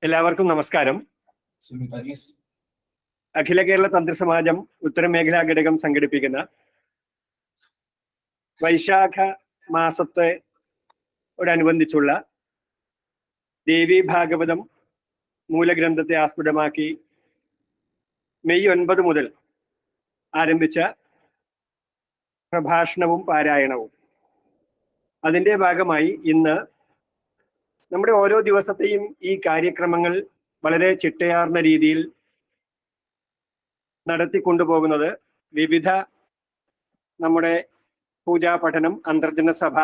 എല്ലാവർക്കും നമസ്കാരം. അഖില കേരള തന്ത്രി സമാജം ഉത്തരമേഖലാ ഘടകം സംഘടിപ്പിക്കുന്ന വൈശാഖ മാസത്തോടനുബന്ധിച്ചുള്ള ദേവി ഭാഗവതം മൂലഗ്രന്ഥത്തെ ആസ്പദമാക്കി മെയ് 9 മുതൽ ആരംഭിച്ച പ്രഭാഷണവും പാരായണവും, അതിൻ്റെ ഭാഗമായി ഇന്ന് നമ്മുടെ ഓരോ ദിവസത്തെയും ഈ കാര്യക്രമങ്ങൾ വളരെ ചിട്ടയാർന്ന രീതിയിൽ നടത്തിക്കൊണ്ടുപോകുന്നത് വിവിധ നമ്മുടെ പൂജാ പഠനം, അന്തർജന സഭ,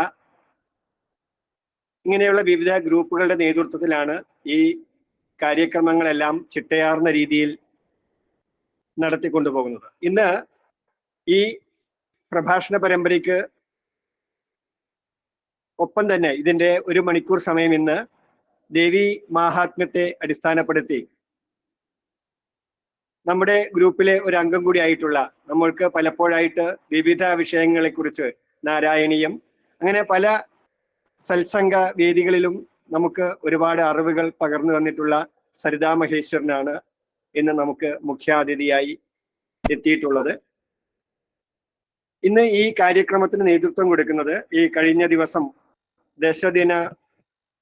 ഇങ്ങനെയുള്ള വിവിധ ഗ്രൂപ്പുകളുടെ നേതൃത്വത്തിലാണ് ഈ കാര്യക്രമങ്ങളെല്ലാം ചിട്ടയാർന്ന രീതിയിൽ നടത്തിക്കൊണ്ടുപോകുന്നത്. ഇന്ന് ഈ പ്രഭാഷണ പരമ്പരയ്ക്ക് ഒപ്പം തന്നെ ഇതിൻ്റെ 1 മണിക്കൂർ സമയം ഇന്ന് ദേവി മാഹാത്മ്യത്തെ അടിസ്ഥാനപ്പെടുത്തി നമ്മുടെ ഗ്രൂപ്പിലെ ഒരു അംഗം കൂടി ആയിട്ടുള്ള, നമ്മൾക്ക് പലപ്പോഴായിട്ട് വിവിധ വിഷയങ്ങളെക്കുറിച്ച് നാരായണീയം, അങ്ങനെ പല സത്സംഗ വേദികളിലും നമുക്ക് ഒരുപാട് അറിവുകൾ പകർന്നു തന്നിട്ടുള്ള സരിതാ മഹേശ്വരനാണ് ഇന്ന് നമുക്ക് മുഖ്യാതിഥിയായി എത്തിയിട്ടുള്ളത്. ഇന്ന് ഈ കാര്യക്രമത്തിന് നേതൃത്വം കൊടുക്കുന്നത് ഈ കഴിഞ്ഞ ദിവസം ദശദിന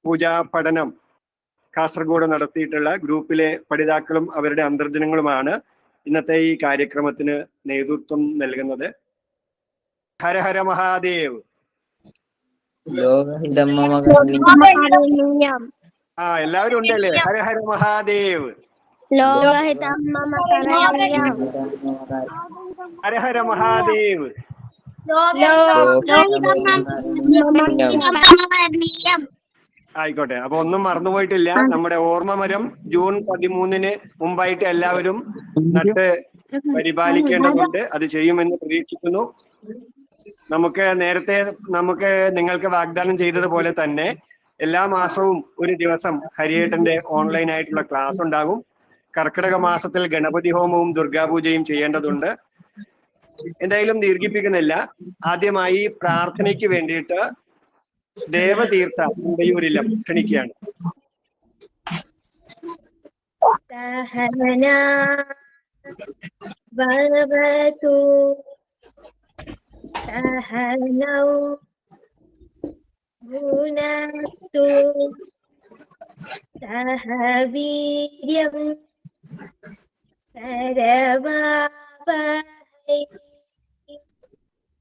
പൂജാ പഠനം കാസർഗോഡ് നടത്തിയിട്ടുള്ള ഗ്രൂപ്പിലെ പഠിതാക്കളും അവരുടെ അന്തർജനങ്ങളുമാണ് ഇന്നത്തെ ഈ കാര്യക്രമത്തിന് നേതൃത്വം നൽകുന്നത്. ഹര ഹര മഹാദേവ്. എല്ലാവരും ഉണ്ടല്ലേ? ഹര ഹര മഹാദേവ്. ഹര ഹര മഹാദേവ്. ആയിക്കോട്ടെ, അപ്പൊ ഒന്നും മറന്നുപോയിട്ടില്ല. നമ്മുടെ ഓർമ്മമരം ജൂൺ 13 മുമ്പായിട്ട് എല്ലാവരും നട്ട് പരിപാലിക്കേണ്ടതുണ്ട്. അത് ചെയ്യുമെന്ന് പ്രതീക്ഷിക്കുന്നു. നേരത്തെ നിങ്ങൾക്ക് വാഗ്ദാനം ചെയ്തതുപോലെ തന്നെ എല്ലാ മാസവും ഒരു ദിവസം ഹരിയേട്ടന്റെ ഓൺലൈൻ ആയിട്ടുള്ള ക്ലാസ് ഉണ്ടാകും. കർക്കിടക മാസത്തിൽ ഗണപതി ഹോമവും ദുർഗാപൂജയും ചെയ്യേണ്ടതുണ്ട്. എന്തായാലും ദീർഘിപ്പിക്കുന്നില്ല. ആദ്യമായി പ്രാർത്ഥനയ്ക്ക് വേണ്ടിയിട്ട് ദേവതീർത്ഥ മുണ്ടയൂരിലും ക്ഷണിക്കുകയാണ്.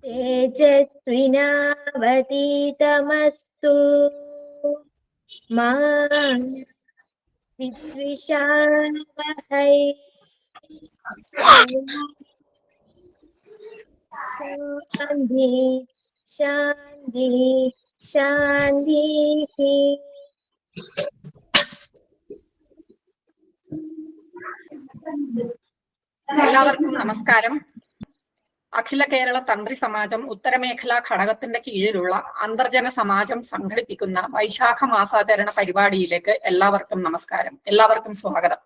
തേജസ്വിനാവതീതമസ്തു മാ വിദ്വിഷാവഹൈ. ശാന്തി ശാന്തി ശാന്തി. എല്ലാവർക്കും നമസ്കാരം. അഖില കേരള തന്ത്രി സമാജം ഉത്തരമേഖലാ ഘടകത്തിന്റെ കീഴിലുള്ള അന്തർജന സമാജം സംഘടിപ്പിക്കുന്ന വൈശാഖ മാസാചരണ പരിപാടിയിലേക്ക് എല്ലാവർക്കും നമസ്കാരം, എല്ലാവർക്കും സ്വാഗതം.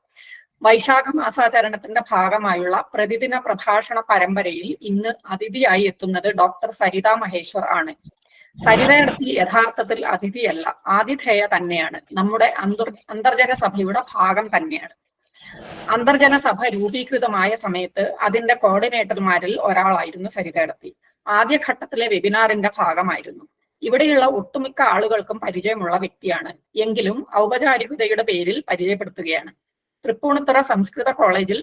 വൈശാഖ മാസാചരണത്തിന്റെ ഭാഗമായുള്ള പ്രതിദിന പ്രഭാഷണ പരമ്പരയിൽ ഇന്ന് അതിഥിയായി എത്തുന്നത് ഡോക്ടർ സരിതാ മഹേശ്വർ ആണ്. സരിതയടത്തി യഥാർത്ഥത്തിൽ അതിഥിയല്ല, ആതിഥേയ തന്നെയാണ്. നമ്മുടെ അന്തർജന സഭയുടെ ഭാഗം തന്നെയാണ്. അന്തർജന സഭ രൂപീകൃതമായ സമയത്ത് അതിന്റെ കോർഡിനേറ്റർമാരിൽ ഒരാളായിരുന്നു സരിതയടത്തി. ആദ്യഘട്ടത്തിലെ വെബിനാറിന്റെ ഭാഗമായിരുന്നു. ഇവിടെയുള്ള ഒട്ടുമിക്ക ആളുകൾക്കും പരിചയമുള്ള വ്യക്തിയാണ്. എങ്കിലും ഔപചാരികതയുടെ പേരിൽ പരിചയപ്പെടുത്തുകയാണ്. തൃപ്പൂണിത്തുറ സംസ്കൃത കോളേജിൽ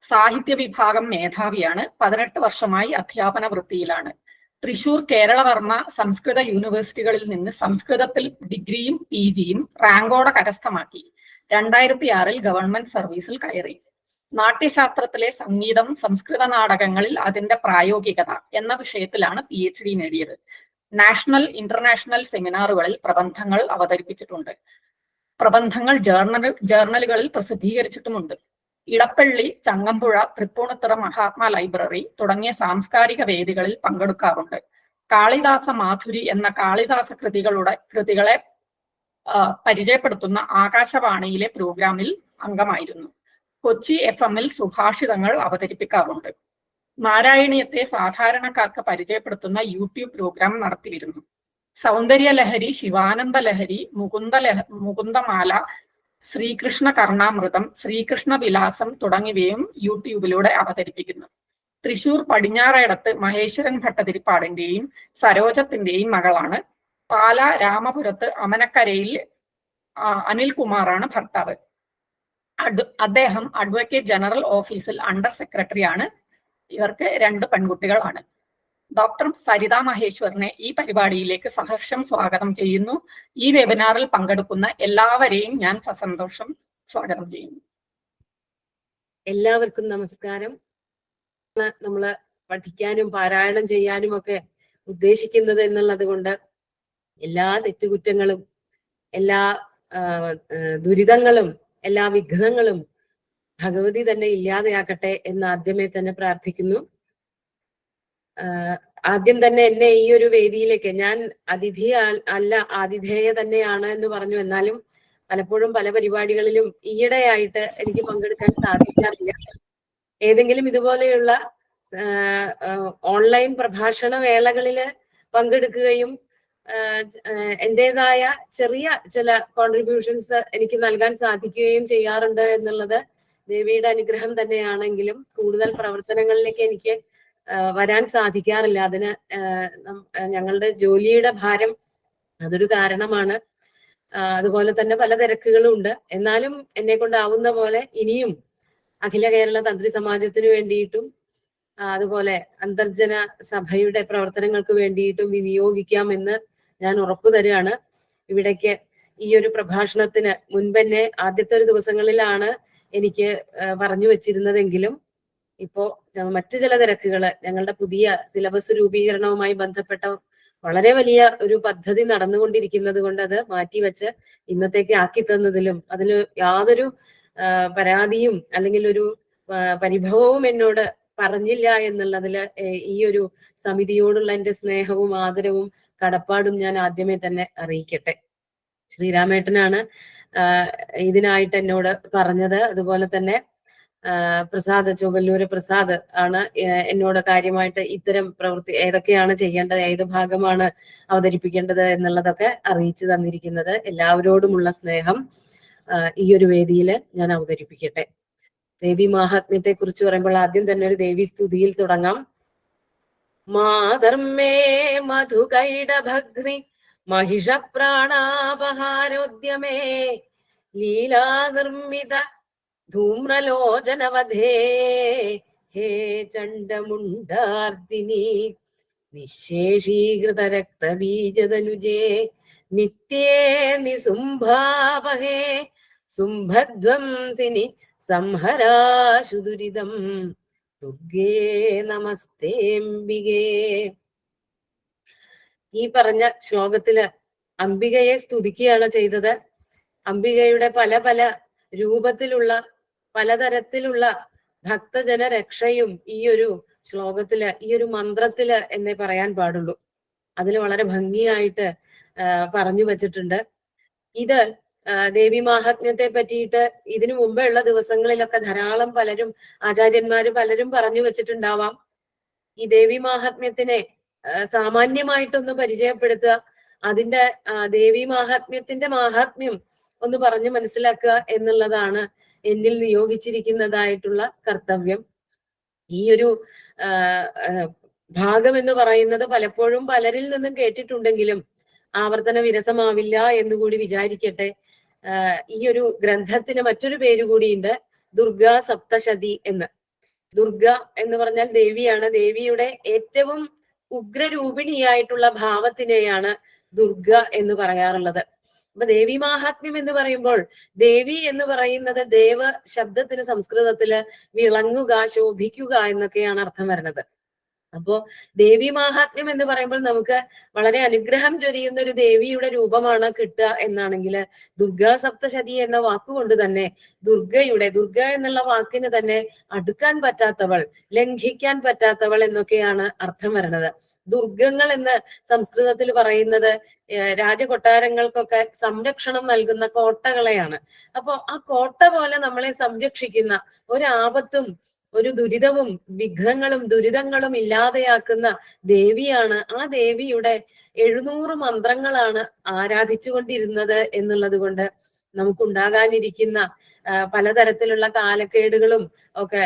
സാഹിത്യ വിഭാഗം മേധാവിയാണ്. 18 വർഷമായി അധ്യാപന വൃത്തിയിലാണ്. തൃശൂർ കേരളവർമ്മ സംസ്കൃത യൂണിവേഴ്സിറ്റികളിൽ നിന്ന് സംസ്കൃതത്തിൽ ഡിഗ്രിയും PGയും റാങ്കോടെ കരസ്ഥമാക്കി. 2006 ഗവൺമെന്റ് സർവീസിൽ കയറി. നാട്യശാസ്ത്രത്തിലെ സംഗീതം, സംസ്കൃത നാടകങ്ങളിൽ അതിന്റെ പ്രായോഗികത എന്ന വിഷയത്തിലാണ് PhD നേടിയത്. നാഷണൽ ഇന്റർനാഷണൽ സെമിനാറുകളിൽ പ്രബന്ധങ്ങൾ അവതരിപ്പിച്ചിട്ടുണ്ട്. പ്രബന്ധങ്ങൾ ജേർണലുകളിൽ പ്രസിദ്ധീകരിച്ചിട്ടുമുണ്ട്. ഇടപ്പള്ളി, ചങ്ങമ്പുഴ, തൃപ്പൂണിത്തുറ മഹാത്മാ ലൈബ്രറി തുടങ്ങിയ സാംസ്കാരിക വേദികളിൽ പങ്കെടുക്കാറുണ്ട്. കാളിദാസ മാധുരി എന്ന കാളിദാസ കൃതികളെ പരിചയപ്പെടുത്തുന്ന ആകാശവാണിയിലെ പ്രോഗ്രാമിൽ അംഗമായിരുന്നു. കൊച്ചി FM-ൽ സുഭാഷിതങ്ങൾ അവതരിപ്പിക്കാറുണ്ട്. നാരായണീയത്തെ സാധാരണക്കാർക്ക് പരിചയപ്പെടുത്തുന്ന യൂട്യൂബ് പ്രോഗ്രാം നടത്തിയിരുന്നു. സൗന്ദര്യ ലഹരി, ശിവാനന്ദ ലഹരി, മുകുന്ദമാല, ശ്രീകൃഷ്ണ കർണാമൃതം, ശ്രീകൃഷ്ണ വിലാസം തുടങ്ങിയവയും യൂട്യൂബിലൂടെ അവതരിപ്പിക്കുന്നു. തൃശൂർ പടിഞ്ഞാറേടത്ത് മഹേശ്വരൻ ഭട്ടതിരിപ്പാടിന്റെയും സരോജത്തിന്റെയും മകളാണ്. പാല രാമപുരത്ത് അമനക്കരയിൽ അനിൽകുമാറാണ് ഭർത്താവ്. അദ്ദേഹം അഡ്വക്കേറ്റ് ജനറൽ ഓഫീസിൽ അണ്ടർ സെക്രട്ടറി ആണ്. ഇവർക്ക് 2 പെൺകുട്ടികളാണ്. ഡോക്ടർ സരിത മഹേശ്വരനെ ഈ പരിപാടിയിലേക്ക് സഹർഷം സ്വാഗതം ചെയ്യുന്നു. ഈ വെബിനാറിൽ പങ്കെടുക്കുന്ന എല്ലാവരെയും ഞാൻ സസന്തോഷം സ്വാഗതം ചെയ്യുന്നു. എല്ലാവർക്കും നമസ്കാരം. നമ്മള് പഠിക്കാനും പാരായണം ചെയ്യാനും ഒക്കെ ഉദ്ദേശിക്കുന്നത് എന്നുള്ളത് കൊണ്ട് എല്ലാ തെറ്റുകുറ്റങ്ങളും, എല്ലാ ദുരിതങ്ങളും, എല്ലാ വിഘ്നങ്ങളും ഭഗവതി തന്നെ ഇല്ലാതെയാക്കട്ടെ എന്ന് ആദ്യമേ തന്നെ പ്രാർത്ഥിക്കുന്നു. ആദ്യം തന്നെ എന്നെ ഈ ഒരു വേദിയിലേക്ക്, ഞാൻ അതിഥി അല്ല ആതിഥേയ തന്നെയാണ് എന്ന് പറഞ്ഞു, എന്നാലും പലപ്പോഴും പല പരിപാടികളിലും ഈയിടെയായിട്ട് എനിക്ക് പങ്കെടുക്കാൻ സാധിക്കാറില്ല. ഏതെങ്കിലും ഇതുപോലെയുള്ള ഓൺലൈൻ പ്രഭാഷണ വേളകളില് പങ്കെടുക്കുകയും എന്റേതായ ചെറിയ ചില കോൺട്രിബ്യൂഷൻസ് എനിക്ക് നൽകാൻ സാധിക്കുകയും ചെയ്യാറുണ്ട് എന്നുള്ളത് ദേവിയുടെ അനുഗ്രഹം തന്നെയാണെങ്കിലും കൂടുതൽ പ്രവർത്തനങ്ങളിലേക്ക് എനിക്ക് വരാൻ സാധിക്കാറില്ല. അതിന് ഞങ്ങളുടെ ജോലിയുടെ ഭാരം അതൊരു കാരണമാണ്. അതുപോലെ തന്നെ പല തിരക്കുകളും ഉണ്ട്. എന്നാലും എന്നെ കൊണ്ടാവുന്ന പോലെ ഇനിയും അഖില കേരള തന്ത്രി സമാജത്തിന് വേണ്ടിയിട്ടും അതുപോലെ അന്തർജന സഭയുടെ പ്രവർത്തനങ്ങൾക്ക് വേണ്ടിയിട്ടും വിനിയോഗിക്കാമെന്ന് ഞാൻ ഉറപ്പു തരികയാണ്. ഇവിടേക്ക് ഈ ഒരു പ്രഭാഷണത്തിന് മുൻപെന്നെ ആദ്യത്തെ ഒരു ദിവസങ്ങളിലാണ് എനിക്ക് പറഞ്ഞു വെച്ചിരുന്നതെങ്കിലും ഇപ്പോ മറ്റു ചില തിരക്കുകള്, ഞങ്ങളുടെ പുതിയ സിലബസ് രൂപീകരണവുമായി ബന്ധപ്പെട്ട വളരെ വലിയ ഒരു പദ്ധതി നടന്നുകൊണ്ടിരിക്കുന്നത് കൊണ്ട് അത് മാറ്റിവെച്ച് ഇന്നത്തേക്ക് ആക്കി തന്നതിലും അതിൽ യാതൊരു പരാതിയും അല്ലെങ്കിൽ ഒരു പരിഭവവും എന്നോട് പറഞ്ഞില്ല എന്നുള്ളതില് ഈ ഒരു സമിതിയോടുള്ള എന്റെ സ്നേഹവും ആദരവും കടപ്പാടും ഞാൻ ആദ്യമേ തന്നെ അറിയിക്കട്ടെ. ശ്രീരാമേട്ടനാണ് ഇതിനായിട്ട് എന്നോട് പറഞ്ഞത്. അതുപോലെ തന്നെ പ്രസാദ്, ചൊവ്വല്ലൂര് പ്രസാദ് ആണ് എന്നോട് കാര്യമായിട്ട് ഇത്തരം പ്രവൃത്തി ഏതൊക്കെയാണ് ചെയ്യേണ്ടത്, ഏത് ഭാഗമാണ് അവതരിപ്പിക്കേണ്ടത് എന്നുള്ളതൊക്കെ അറിയിച്ചു തന്നിരിക്കുന്നത്. എല്ലാവരോടുമുള്ള സ്നേഹം ഈ ഒരു വേദിയിൽ ഞാൻ അവതരിപ്പിക്കട്ടെ. ദേവി മാഹാത്മ്യത്തെ കുറിച്ച് പറയുമ്പോൾ ആദ്യം തന്നെ ഒരു ദേവി സ്തുതിയിൽ തുടങ്ങാം. മാധർമ്മേ മധുകൈടഭഗ്നി महिष प्राणापहारोद्यमे लीला निर्मित धूम्रलोचनवधे हे चण्डमुण्डार्दिनी निःशेषीकृत रक्तबीजदनुजे नित्ये निसुम्भापहे सुम्भध्वंसिनि संहराशु दुरिदं दुर्गे नमस्तेऽम्बिके. ഈ പറഞ്ഞ ശ്ലോകത്തില് അംബികയെ സ്തുതിക്കുകയാണ് ചെയ്തത്. അംബികയുടെ പല പല രൂപത്തിലുള്ള പലതരത്തിലുള്ള ഭക്തജന രക്ഷയും ഈ ഒരു ശ്ലോകത്തില്, ഈ ഒരു മന്ത്രത്തില് എന്നേ പറയാൻ പാടുള്ളൂ. അതിൽ വളരെ ഭംഗിയായിട്ട് പറഞ്ഞു വച്ചിട്ടുണ്ട്. ഇത് ദേവി മാഹാത്മ്യത്തെ പറ്റിയിട്ട് ഇതിനു മുമ്പുള്ള ദിവസങ്ങളിലൊക്കെ ധാരാളം പലരും ആചാര്യന്മാര് പലരും പറഞ്ഞു വെച്ചിട്ടുണ്ടാവാം. ഈ ദേവി മാഹാത്മ്യത്തിനെ സാമാന്യമായിട്ടൊന്ന് പരിചയപ്പെടുത്തുക, അതിന്റെ ദേവി മാഹാത്മ്യത്തിന്റെ മാഹാത്മ്യം ഒന്ന് പറഞ്ഞു മനസ്സിലാക്കുക എന്നുള്ളതാണ് എന്നിൽ നിയോഗിച്ചിരിക്കുന്നതായിട്ടുള്ള കർത്തവ്യം. ഈ ഒരു ഭാഗം എന്ന് പറയുന്നത് പലപ്പോഴും പലരിൽ നിന്നും കേട്ടിട്ടുണ്ടെങ്കിലും ആവർത്തന വിരസമാവില്ല എന്നുകൂടി വിചാരിക്കട്ടെ. ഈ ഒരു ഗ്രന്ഥത്തിന് മറ്റൊരു പേര് കൂടിയുണ്ട്, ദുർഗാ സപ്തശതി എന്ന്. ദുർഗ എന്ന് പറഞ്ഞാൽ ദേവിയാണ്. ദേവിയുടെ ഏറ്റവും ഉഗ്രരൂപിണിയായിട്ടുള്ള ഭാവത്തിനെയാണ് ദുർഗ എന്ന് പറയാറുള്ളത്. അപ്പൊ ദേവി മാഹാത്മ്യം എന്ന് പറയുമ്പോൾ ദേവി എന്ന് പറയുന്നത് ദേവ ശബ്ദത്തിന് സംസ്കൃതത്തില് വിളങ്ങുക, ശോഭിക്കുക എന്നൊക്കെയാണ് അർത്ഥം വരുന്നത്. അപ്പോ ദേവി മാഹാത്മ്യം എന്ന് പറയുമ്പോൾ നമുക്ക് വളരെ അനുഗ്രഹം ചൊരിയുന്ന ഒരു ദേവിയുടെ രൂപമാണ് കിട്ടുക എന്നാണെങ്കിൽ ദുർഗാ സപ്തശതി എന്ന വാക്കുകൊണ്ട് തന്നെ ദുർഗയുടെ, ദുർഗ എന്നുള്ള വാക്കിന് തന്നെ അടുക്കാൻ പറ്റാത്തവൾ, ലംഘിക്കാൻ പറ്റാത്തവൾ എന്നൊക്കെയാണ് അർത്ഥം വരുന്നത്. ദുർഗങ്ങൾ എന്ന് സംസ്കൃതത്തിൽ പറയുന്നത് രാജകൊട്ടാരങ്ങൾക്കൊക്കെ സംരക്ഷണം നൽകുന്ന കോട്ടകളെയാണ്. അപ്പോ ആ കോട്ട പോലെ നമ്മളെ സംരക്ഷിക്കുന്ന, ഒരാപത്തും ഒരു ദുരിതവും വിഘ്നങ്ങളും ദുരിതങ്ങളും ഇല്ലാതെയാക്കുന്ന ദേവിയാണ്. ആ ദേവിയുടെ 700 മന്ത്രങ്ങളാണ് ആരാധിച്ചുകൊണ്ടിരുന്നത് എന്നുള്ളത് കൊണ്ട് നമുക്കുണ്ടാകാനിരിക്കുന്ന പലതരത്തിലുള്ള കാലക്കേടുകളും ഒക്കെ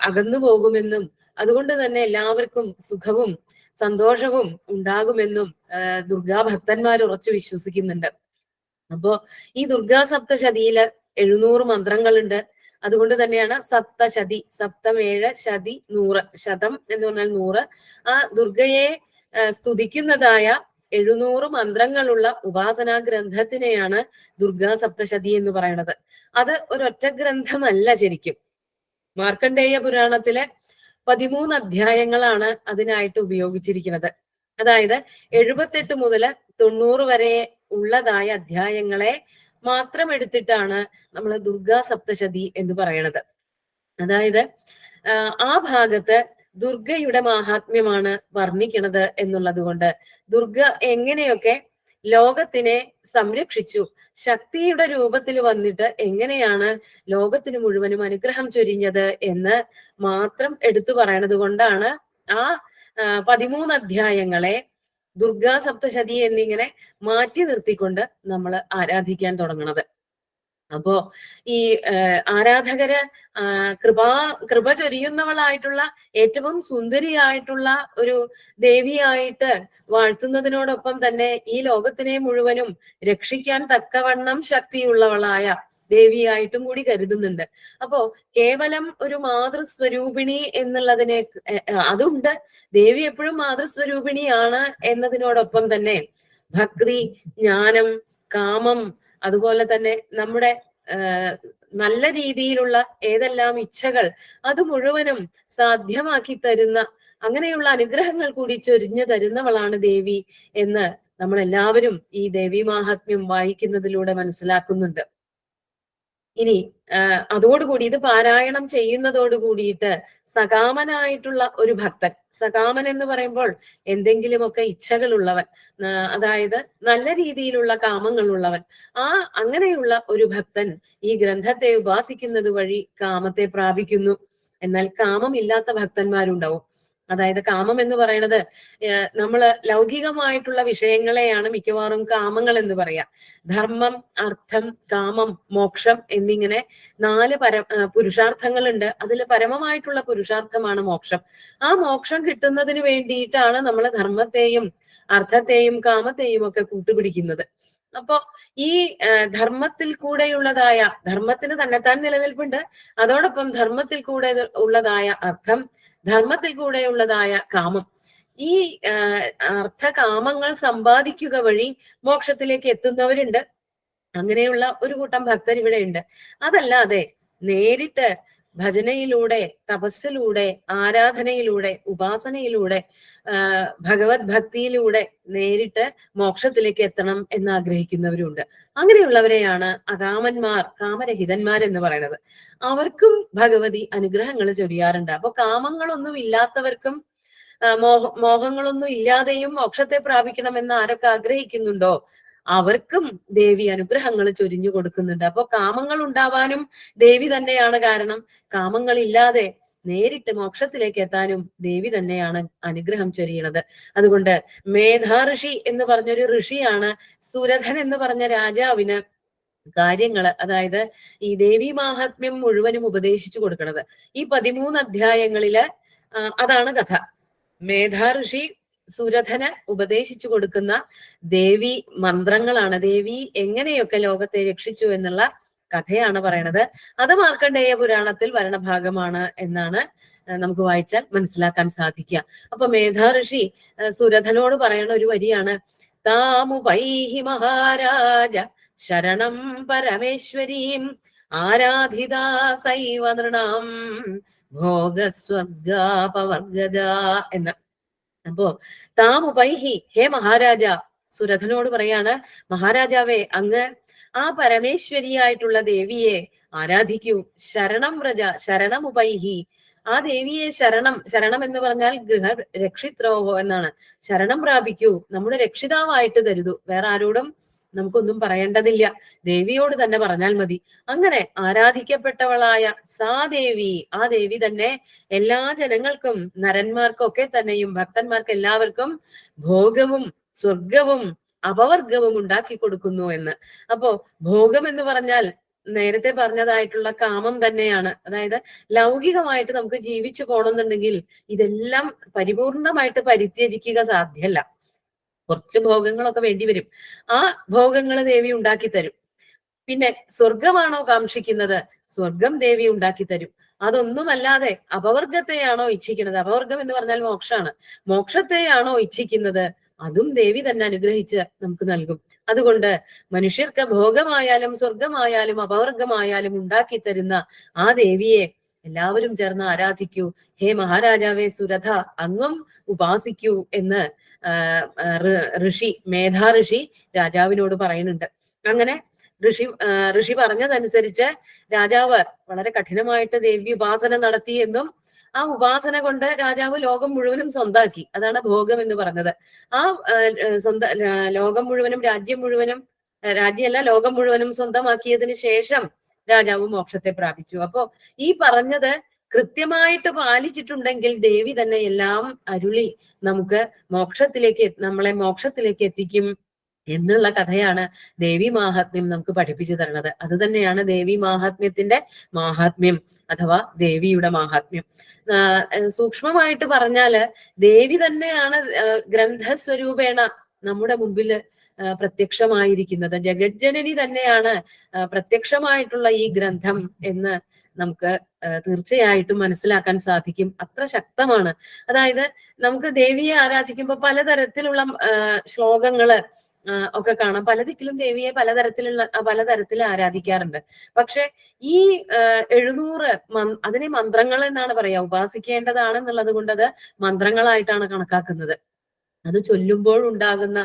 അകന്നു പോകുമെന്നും അതുകൊണ്ട് തന്നെ എല്ലാവർക്കും സുഖവും സന്തോഷവും ഉണ്ടാകുമെന്നും ദുർഗാ ഭക്തന്മാർ ഉറച്ചു വിശ്വസിക്കുന്നുണ്ട്. അപ്പോ ഈ ദുർഗാ സപ്തശതിയില് 700 മന്ത്രങ്ങളുണ്ട്. അതുകൊണ്ട് തന്നെയാണ് സപ്തശതി, സപ്തം 7, ശതി 100, ശതം എന്ന് പറഞ്ഞാൽ 100. ആ ദുർഗയെ സ്തുതിക്കുന്നതായ 700 മന്ത്രങ്ങളുള്ള ഉപാസനാ ഗ്രന്ഥത്തിനെയാണ് ദുർഗാ സപ്തശതി എന്ന് പറയുന്നത്. അത് ഒരൊറ്റ ഗ്രന്ഥമല്ല ശരിക്കും. മാർക്കണ്ഡേയ പുരാണത്തിലെ 13 അധ്യായങ്ങളാണ് അതിനായിട്ട് ഉപയോഗിച്ചിരിക്കുന്നത്. അതായത് 78 മുതൽ 90 വരെ ഉള്ളതായ അധ്യായങ്ങളെ മാത്രം എടുത്തിട്ടാണ് നമ്മൾ ദുർഗാ സപ്തശതി എന്ന് പറയുന്നത്. അതായത് ആ ഭാഗത്ത് ദുർഗയുടെ മാഹാത്മ്യമാണ് വർണ്ണിക്കുന്നത് എന്നുള്ളത് കൊണ്ട് ദുർഗ എങ്ങനെയൊക്കെ ലോകത്തിനെ സംരക്ഷിച്ചു, ശക്തിയുടെ രൂപത്തിൽ വന്നിട്ട് എങ്ങനെയാണ് ലോകത്തിന് മുഴുവനും അനുഗ്രഹം ചൊരിഞ്ഞത് എന്ന് മാത്രം എടുത്തു പറയണത് കൊണ്ടാണ് ആ 13 അധ്യായങ്ങളെ ദുർഗാ സപ്തശതി എന്നിങ്ങനെ മാറ്റി നിർത്തിക്കൊണ്ട് നമ്മൾ ആരാധിക്കാൻ തുടങ്ങുന്നത്. അപ്പോ ഈ ആരാധകര് കൃപ ചൊരിയുന്നവളായിട്ടുള്ള ഏറ്റവും സുന്ദരിയായിട്ടുള്ള ഒരു ദേവിയായിട്ട് വാഴ്ത്തുന്നതിനോടൊപ്പം തന്നെ ഈ ലോകത്തിനെ മുഴുവനും രക്ഷിക്കാൻ തക്കവണ്ണം ശക്തിയുള്ളവളായ ദേവിയായിട്ടും കൂടി കരുതുന്നുണ്ട്. അപ്പോ കേവലം ഒരു മാതൃസ്വരൂപിണി എന്നുള്ളതിനെ അതുണ്ട്, ദേവി എപ്പോഴും മാതൃസ്വരൂപിണിയാണ് എന്നതിനോടൊപ്പം തന്നെ ഭക്തി, ജ്ഞാനം, കാമം, അതുപോലെ തന്നെ നമ്മുടെ നല്ല രീതിയിലുള്ള ഏതെല്ലാം ഇച്ഛകൾ അത് മുഴുവനും സാധ്യമാക്കി തരുന്ന അങ്ങനെയുള്ള അനുഗ്രഹങ്ങൾ കൂടി ചൊരിഞ്ഞു തരുന്നവളാണ് ദേവി എന്ന് നമ്മൾ എല്ലാവരും ഈ ദേവി മാഹാത്മ്യം വായിക്കുന്നതിലൂടെ മനസ്സിലാക്കുന്നുണ്ട്. ഇനി അതോടുകൂടി ഇത് പാരായണം ചെയ്യുന്നതോട് കൂടിയിട്ട് സകാമനായിട്ടുള്ള ഒരു ഭക്തൻ, സകാമൻ എന്ന് പറയുമ്പോൾ എന്തെങ്കിലുമൊക്കെ ഇച്ഛകളുള്ളവൻ, അതായത് നല്ല രീതിയിലുള്ള കാമങ്ങളുള്ളവൻ, അങ്ങനെയുള്ള ഒരു ഭക്തൻ ഈ ഗ്രന്ഥത്തെ ഉപാസിക്കുന്നത് വഴി കാമത്തെ പ്രാപിക്കുന്നു. എന്നാൽ കാമമില്ലാത്ത ഭക്തന്മാരുണ്ടാവും. അതായത് കാമം എന്ന് പറയുന്നത് നമ്മള് ലൗകികമായിട്ടുള്ള വിഷയങ്ങളെയാണ് മിക്കവാറും കാമങ്ങൾ എന്ന് പറയാം. ധർമ്മം, അർത്ഥം, കാമം, മോക്ഷം എന്നിങ്ങനെ 4 പുരുഷാർത്ഥങ്ങളുണ്ട്. അതിൽ പരമമായിട്ടുള്ള പുരുഷാർത്ഥമാണ് മോക്ഷം. ആ മോക്ഷം കിട്ടുന്നതിന് വേണ്ടിയിട്ടാണ് നമ്മൾ ധർമ്മത്തെയും അർത്ഥത്തെയും കാമത്തെയും ഒക്കെ കൂട്ടുപിടിക്കുന്നത്. അപ്പോ ഈ ധർമ്മത്തിൽ കൂടെയുള്ളതായ, ധർമ്മത്തിന് തന്നെത്താൻ നിലനിൽപ്പുണ്ട്, അതോടൊപ്പം ധർമ്മത്തിൽ കൂടെ ഉള്ളതായ അർത്ഥം, ധർമ്മത്തിൽ കൂടെയുള്ളതായ കാമം, ഈ അർത്ഥകാമങ്ങൾ സമ്പാദിക്കുക വഴി മോക്ഷത്തിലേക്ക് എത്തുന്നവരുണ്ട്. അങ്ങനെയുള്ള ഒരു കൂട്ടം ഭക്തർ ഇവിടെ ഉണ്ട്. അതല്ലാതെ നേരിട്ട് ഭജനയിലൂടെ, തപസ്സിലൂടെ, ആരാധനയിലൂടെ, ഉപാസനയിലൂടെ, ഭഗവത് ഭക്തിയിലൂടെ നേരിട്ട് മോക്ഷത്തിലേക്ക് എത്തണം എന്ന് ആഗ്രഹിക്കുന്നവരുണ്ട്. അങ്ങനെയുള്ളവരെയാണ് അകാമന്മാർ, കാമരഹിതന്മാർ എന്ന് പറയുന്നത്. അവർക്കും ഭഗവതി അനുഗ്രഹങ്ങൾ ചൊരിയാറുണ്ട്. അപ്പൊ കാമങ്ങളൊന്നും ഇല്ലാത്തവർക്കും മോഹങ്ങളൊന്നും ഇല്ലാതെയും മോക്ഷത്തെ പ്രാപിക്കണമെന്ന് ആരൊക്കെ ആഗ്രഹിക്കുന്നുണ്ടോ അവർക്കും ദേവി അനുഗ്രഹങ്ങൾ ചൊരിഞ്ഞു കൊടുക്കുന്നുണ്ട്. അപ്പൊ കാമങ്ങൾ ഉണ്ടാവാനും ദേവി തന്നെയാണ് കാരണം. കാമങ്ങൾ ഇല്ലാതെ നേരിട്ട് മോക്ഷത്തിലേക്ക് എത്താനും ദേവി തന്നെയാണ് അനുഗ്രഹം ചൊരിയണത്. അതുകൊണ്ട് മേധാഋഷി എന്ന് പറഞ്ഞൊരു ഋഷിയാണ് സുരഥൻ എന്ന് പറഞ്ഞ രാജാവിന് കാര്യങ്ങള്, അതായത് ഈ ദേവി മാഹാത്മ്യം മുഴുവനും ഉപദേശിച്ചു കൊടുക്കുന്നത്. ഈ 13 അധ്യായങ്ങളില് അതാണ് കഥ. മേധാഋഷി സുരഥന് ഉപദേശിച്ചു കൊടുക്കുന്ന ദേവി മന്ത്രങ്ങളാണ്. ദേവി എങ്ങനെയൊക്കെ ലോകത്തെ രക്ഷിച്ചു എന്നുള്ള കഥയാണ് പറയണത്. അത് മാർക്കണ്ഡേയ പുരാണത്തിൽ വരണ ഭാഗമാണ് എന്നാണ് നമുക്ക് വായിച്ചാൽ മനസ്സിലാക്കാൻ സാധിക്കുക. അപ്പൊ മേധാഋഷി സുരഥനോട് പറയണ ഒരു വരിയാണ്, താമുപൈഹി മഹാരാജ ശരണം പരമേശ്വരീം ആരാധിതാ സൈവ നൃണാം ഭോഗസ്വർഗാപവർഗജ എന്ന്. അപ്പോ താമുപൈഹി, ഹേ മഹാരാജ, സുരഥനോട് പറയാണ്, മഹാരാജാവേ അങ്ങ് ആ പരമേശ്വരിയായിട്ടുള്ള ദേവിയെ ആരാധിക്കൂ. ശരണം വ്രജ, ശരണമുപൈഹി, ആ ദേവിയെ ശരണം എന്ന് പറഞ്ഞാൽ ഗൃഹ രക്ഷിത്രോഹോ എന്നാണ്. ശരണം പ്രാപിക്കൂ, നമ്മുടെ രക്ഷിതാവായിട്ട് കരുതൂ. വേറെ ആരോടും നമുക്കൊന്നും പറയേണ്ടതില്ല, ദേവിയോട് തന്നെ പറഞ്ഞാൽ മതി. അങ്ങനെ ആരാധിക്കപ്പെട്ടവളായ സാ ദേവി, ആ ദേവി തന്നെ എല്ലാ ജനങ്ങൾക്കും, നരന്മാർക്കൊക്കെ തന്നെയും ഭക്തന്മാർക്ക് എല്ലാവർക്കും ഭോഗവും സ്വർഗവും അപവർഗവും ഉണ്ടാക്കി കൊടുക്കുന്നു എന്ന്. അപ്പോ ഭോഗം എന്ന് പറഞ്ഞാൽ നേരത്തെ പറഞ്ഞതായിട്ടുള്ള കാമം തന്നെയാണ്. അതായത് ലൗകികമായിട്ട് നമുക്ക് ജീവിച്ചു പോകണമെന്നുണ്ടെങ്കിൽ ഇതെല്ലാം പരിപൂർണമായിട്ട് പരിത്യജിക്കുക സാധ്യമല്ല. കുറച്ച് ഭോഗങ്ങളൊക്കെ വേണ്ടി വരും. ആ ഭോഗങ്ങൾ ദേവി ഉണ്ടാക്കി തരും. പിന്നെ സ്വർഗമാണോ കാക്ഷിക്കുന്നത്? സ്വർഗം ദേവി ഉണ്ടാക്കി തരും. അതൊന്നുമല്ലാതെ അപവർഗത്തെയാണോ ഇച്ഛിക്കുന്നത്? അപവർഗം എന്ന് പറഞ്ഞാൽ മോക്ഷമാണ്. മോക്ഷത്തെയാണോ ഇച്ഛിക്കുന്നത്? അതും ദേവി തന്നെ അനുഗ്രഹിച്ച് നമുക്ക് നൽകും. അതുകൊണ്ട് മനുഷ്യർക്ക് ഭോഗമായാലും സ്വർഗമായാലും അപവർഗമായാലും ഉണ്ടാക്കി തരുന്ന ആ ദേവിയെ എല്ലാവരും ചേർന്ന് ആരാധിക്കൂ. ഹേ മഹാരാജാവേ സുരഥ, അങ്ങും ഉപാസിക്കൂ എന്ന് ഋഷി മേധാ ഋഷി രാജാവിനോട് പറയുന്നുണ്ട്. അങ്ങനെ ഋഷി പറഞ്ഞതനുസരിച്ച് രാജാവ് വളരെ കഠിനമായിട്ട് ദേവി ഉപാസന നടത്തി എന്നും ആ ഉപാസന കൊണ്ട് രാജാവ് ലോകം മുഴുവനും സ്വന്താക്കി. അതാണ് ഭോഗം എന്ന് പറഞ്ഞത്. ആ ലോകം മുഴുവനും രാജ്യം മുഴുവനും, രാജ്യമല്ല ലോകം മുഴുവനും സ്വന്തമാക്കിയതിന് ശേഷം രാജാവ് മോക്ഷത്തെ പ്രാപിച്ചു. അപ്പോ ഈ പറഞ്ഞത് കൃത്യമായിട്ട് പാലിച്ചിട്ടുണ്ടെങ്കിൽ ദേവി തന്നെ എല്ലാം അരുളി നമുക്ക് നമ്മളെ മോക്ഷത്തിലേക്ക് എത്തിക്കും എന്നുള്ള കഥയാണ് ദേവി മാഹാത്മ്യം നമുക്ക് പഠിപ്പിച്ചു തരുന്നത്. അത് തന്നെയാണ് ദേവി മാഹാത്മ്യത്തിന്റെ മാഹാത്മ്യം അഥവാ ദേവിയുടെ മാഹാത്മ്യം. സൂക്ഷ്മമായിട്ട് പറഞ്ഞാല് ദേവി തന്നെയാണ് ഗ്രന്ഥസ്വരൂപേണ നമ്മുടെ മുമ്പിൽ പ്രത്യക്ഷമായിരിക്കുന്നത്. ജഗജ്ജനനി തന്നെയാണ് പ്രത്യക്ഷമായിട്ടുള്ള ഈ ഗ്രന്ഥം എന്ന് നമുക്ക് തീർച്ചയായിട്ടും മനസ്സിലാക്കാൻ സാധിക്കും. അത്ര ശക്തമാണ്. അതായത് നമുക്ക് ദേവിയെ ആരാധിക്കുമ്പോൾ പലതരത്തിലുള്ള ശ്ലോകങ്ങള് ഒക്കെ കാണാം. പല ദിക്കിലും ദേവിയെ പലതരത്തിൽ ആരാധിക്കാറുണ്ട്. പക്ഷെ ഈ 700 അതിനെ മന്ത്രങ്ങൾ എന്നാണ് പറയാ. ഉപാസിക്കേണ്ടതാണെന്നുള്ളത് കൊണ്ട് അത് മന്ത്രങ്ങളായിട്ടാണ് കണക്കാക്കുന്നത്. അത് ചൊല്ലുമ്പോഴുണ്ടാകുന്ന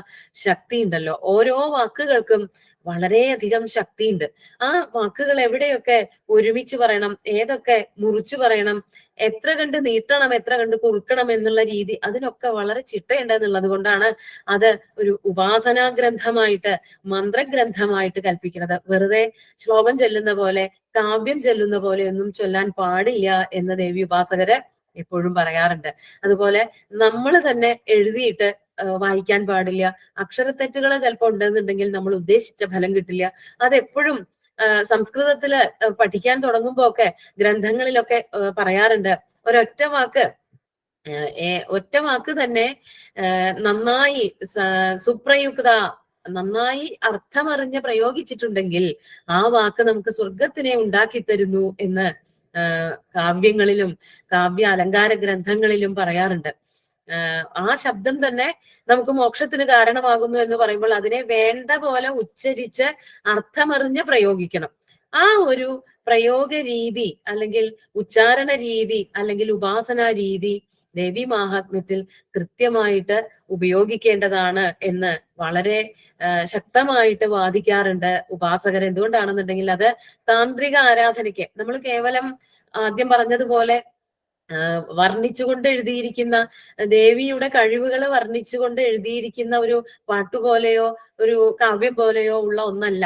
ശക്തി ഉണ്ടല്ലോ, ഓരോ വാക്കുകൾക്കും വളരെയധികം ശക്തിയുണ്ട്. ആ വാക്കുകൾ എവിടെയൊക്കെ ഒരുമിച്ച് പറയണം, ഏതൊക്കെ മുറിച്ചു പറയണം, എത്ര കണ്ട് നീട്ടണം, എത്ര കണ്ട് കുറുക്കണം എന്നുള്ള രീതി, അതിനൊക്കെ വളരെ ചിട്ടയുണ്ട് എന്നുള്ളത് കൊണ്ടാണ് അത് ഒരു ഉപാസനാ ഗ്രന്ഥമായിട്ട്, മന്ത്രഗ്രന്ഥമായിട്ട് കൽപ്പിക്കുന്നത്. വെറുതെ ശ്ലോകം ചൊല്ലുന്ന പോലെ, കാവ്യം ചൊല്ലുന്ന പോലെ ഒന്നും ചൊല്ലാൻ പാടില്ല എന്ന് ദേവി ഉപാസകര് എപ്പോഴും പറയാറുണ്ട്. അതുപോലെ നമ്മൾ തന്നെ എഴുതിയിട്ട് വായിക്കാൻ പാടില്ല. അക്ഷരത്തെറ്റുകൾ ചിലപ്പോൾ ഉണ്ടെന്നുണ്ടെങ്കിൽ നമ്മൾ ഉദ്ദേശിച്ച ഫലം കിട്ടില്ല. അതെപ്പോഴും സംസ്കൃതത്തില് പഠിക്കാൻ തുടങ്ങുമ്പോ ഒക്കെ ഗ്രന്ഥങ്ങളിലൊക്കെ പറയാറുണ്ട്. ഒറ്റ വാക്ക് തന്നെ നന്നായി സുപ്രയുക്ത, നന്നായി അർത്ഥമറിഞ്ഞ് പ്രയോഗിച്ചിട്ടുണ്ടെങ്കിൽ ആ വാക്ക് നമുക്ക് സ്വർഗത്തിനെ ഉണ്ടാക്കി തരുന്നു എന്ന് കാവ്യങ്ങളിലും കാവ്യ അലങ്കാര ഗ്രന്ഥങ്ങളിലും പറയാറുണ്ട്. ആ ശബ്ദം തന്നെ നമുക്ക് മോക്ഷത്തിന് കാരണമാകുന്നു എന്ന് പറയുമ്പോൾ അതിനെ വേണ്ട പോലെ ഉച്ചരിച്ച് അർത്ഥമറിഞ്ഞ് പ്രയോഗിക്കണം. ആ ഒരു പ്രയോഗ രീതി അല്ലെങ്കിൽ ഉച്ചാരണ രീതി അല്ലെങ്കിൽ ഉപാസനാ രീതി ദേവി മാഹാത്മ്യത്തിൽ കൃത്യമായിട്ട് ഉപയോഗിക്കേണ്ടതാണ് എന്ന് വളരെ ശക്തമായിട്ട് വാദിക്കാറുണ്ട് ഉപാസകർ. എന്തുകൊണ്ടാണെന്നുണ്ടെങ്കിൽ അത് താന്ത്രിക ആരാധനയ്ക്ക് നമ്മൾ കേവലം ആദ്യം പറഞ്ഞതുപോലെ വർണ്ണിച്ചുകൊണ്ട് എഴുതിയിരിക്കുന്ന ദേവിയുടെ കഴിവുകൾ വർണ്ണിച്ചുകൊണ്ട് എഴുതിയിരിക്കുന്ന ഒരു പാട്ടുപോലെയോ ഒരു കാവ്യം പോലെയോ ഉള്ള ഒന്നല്ല.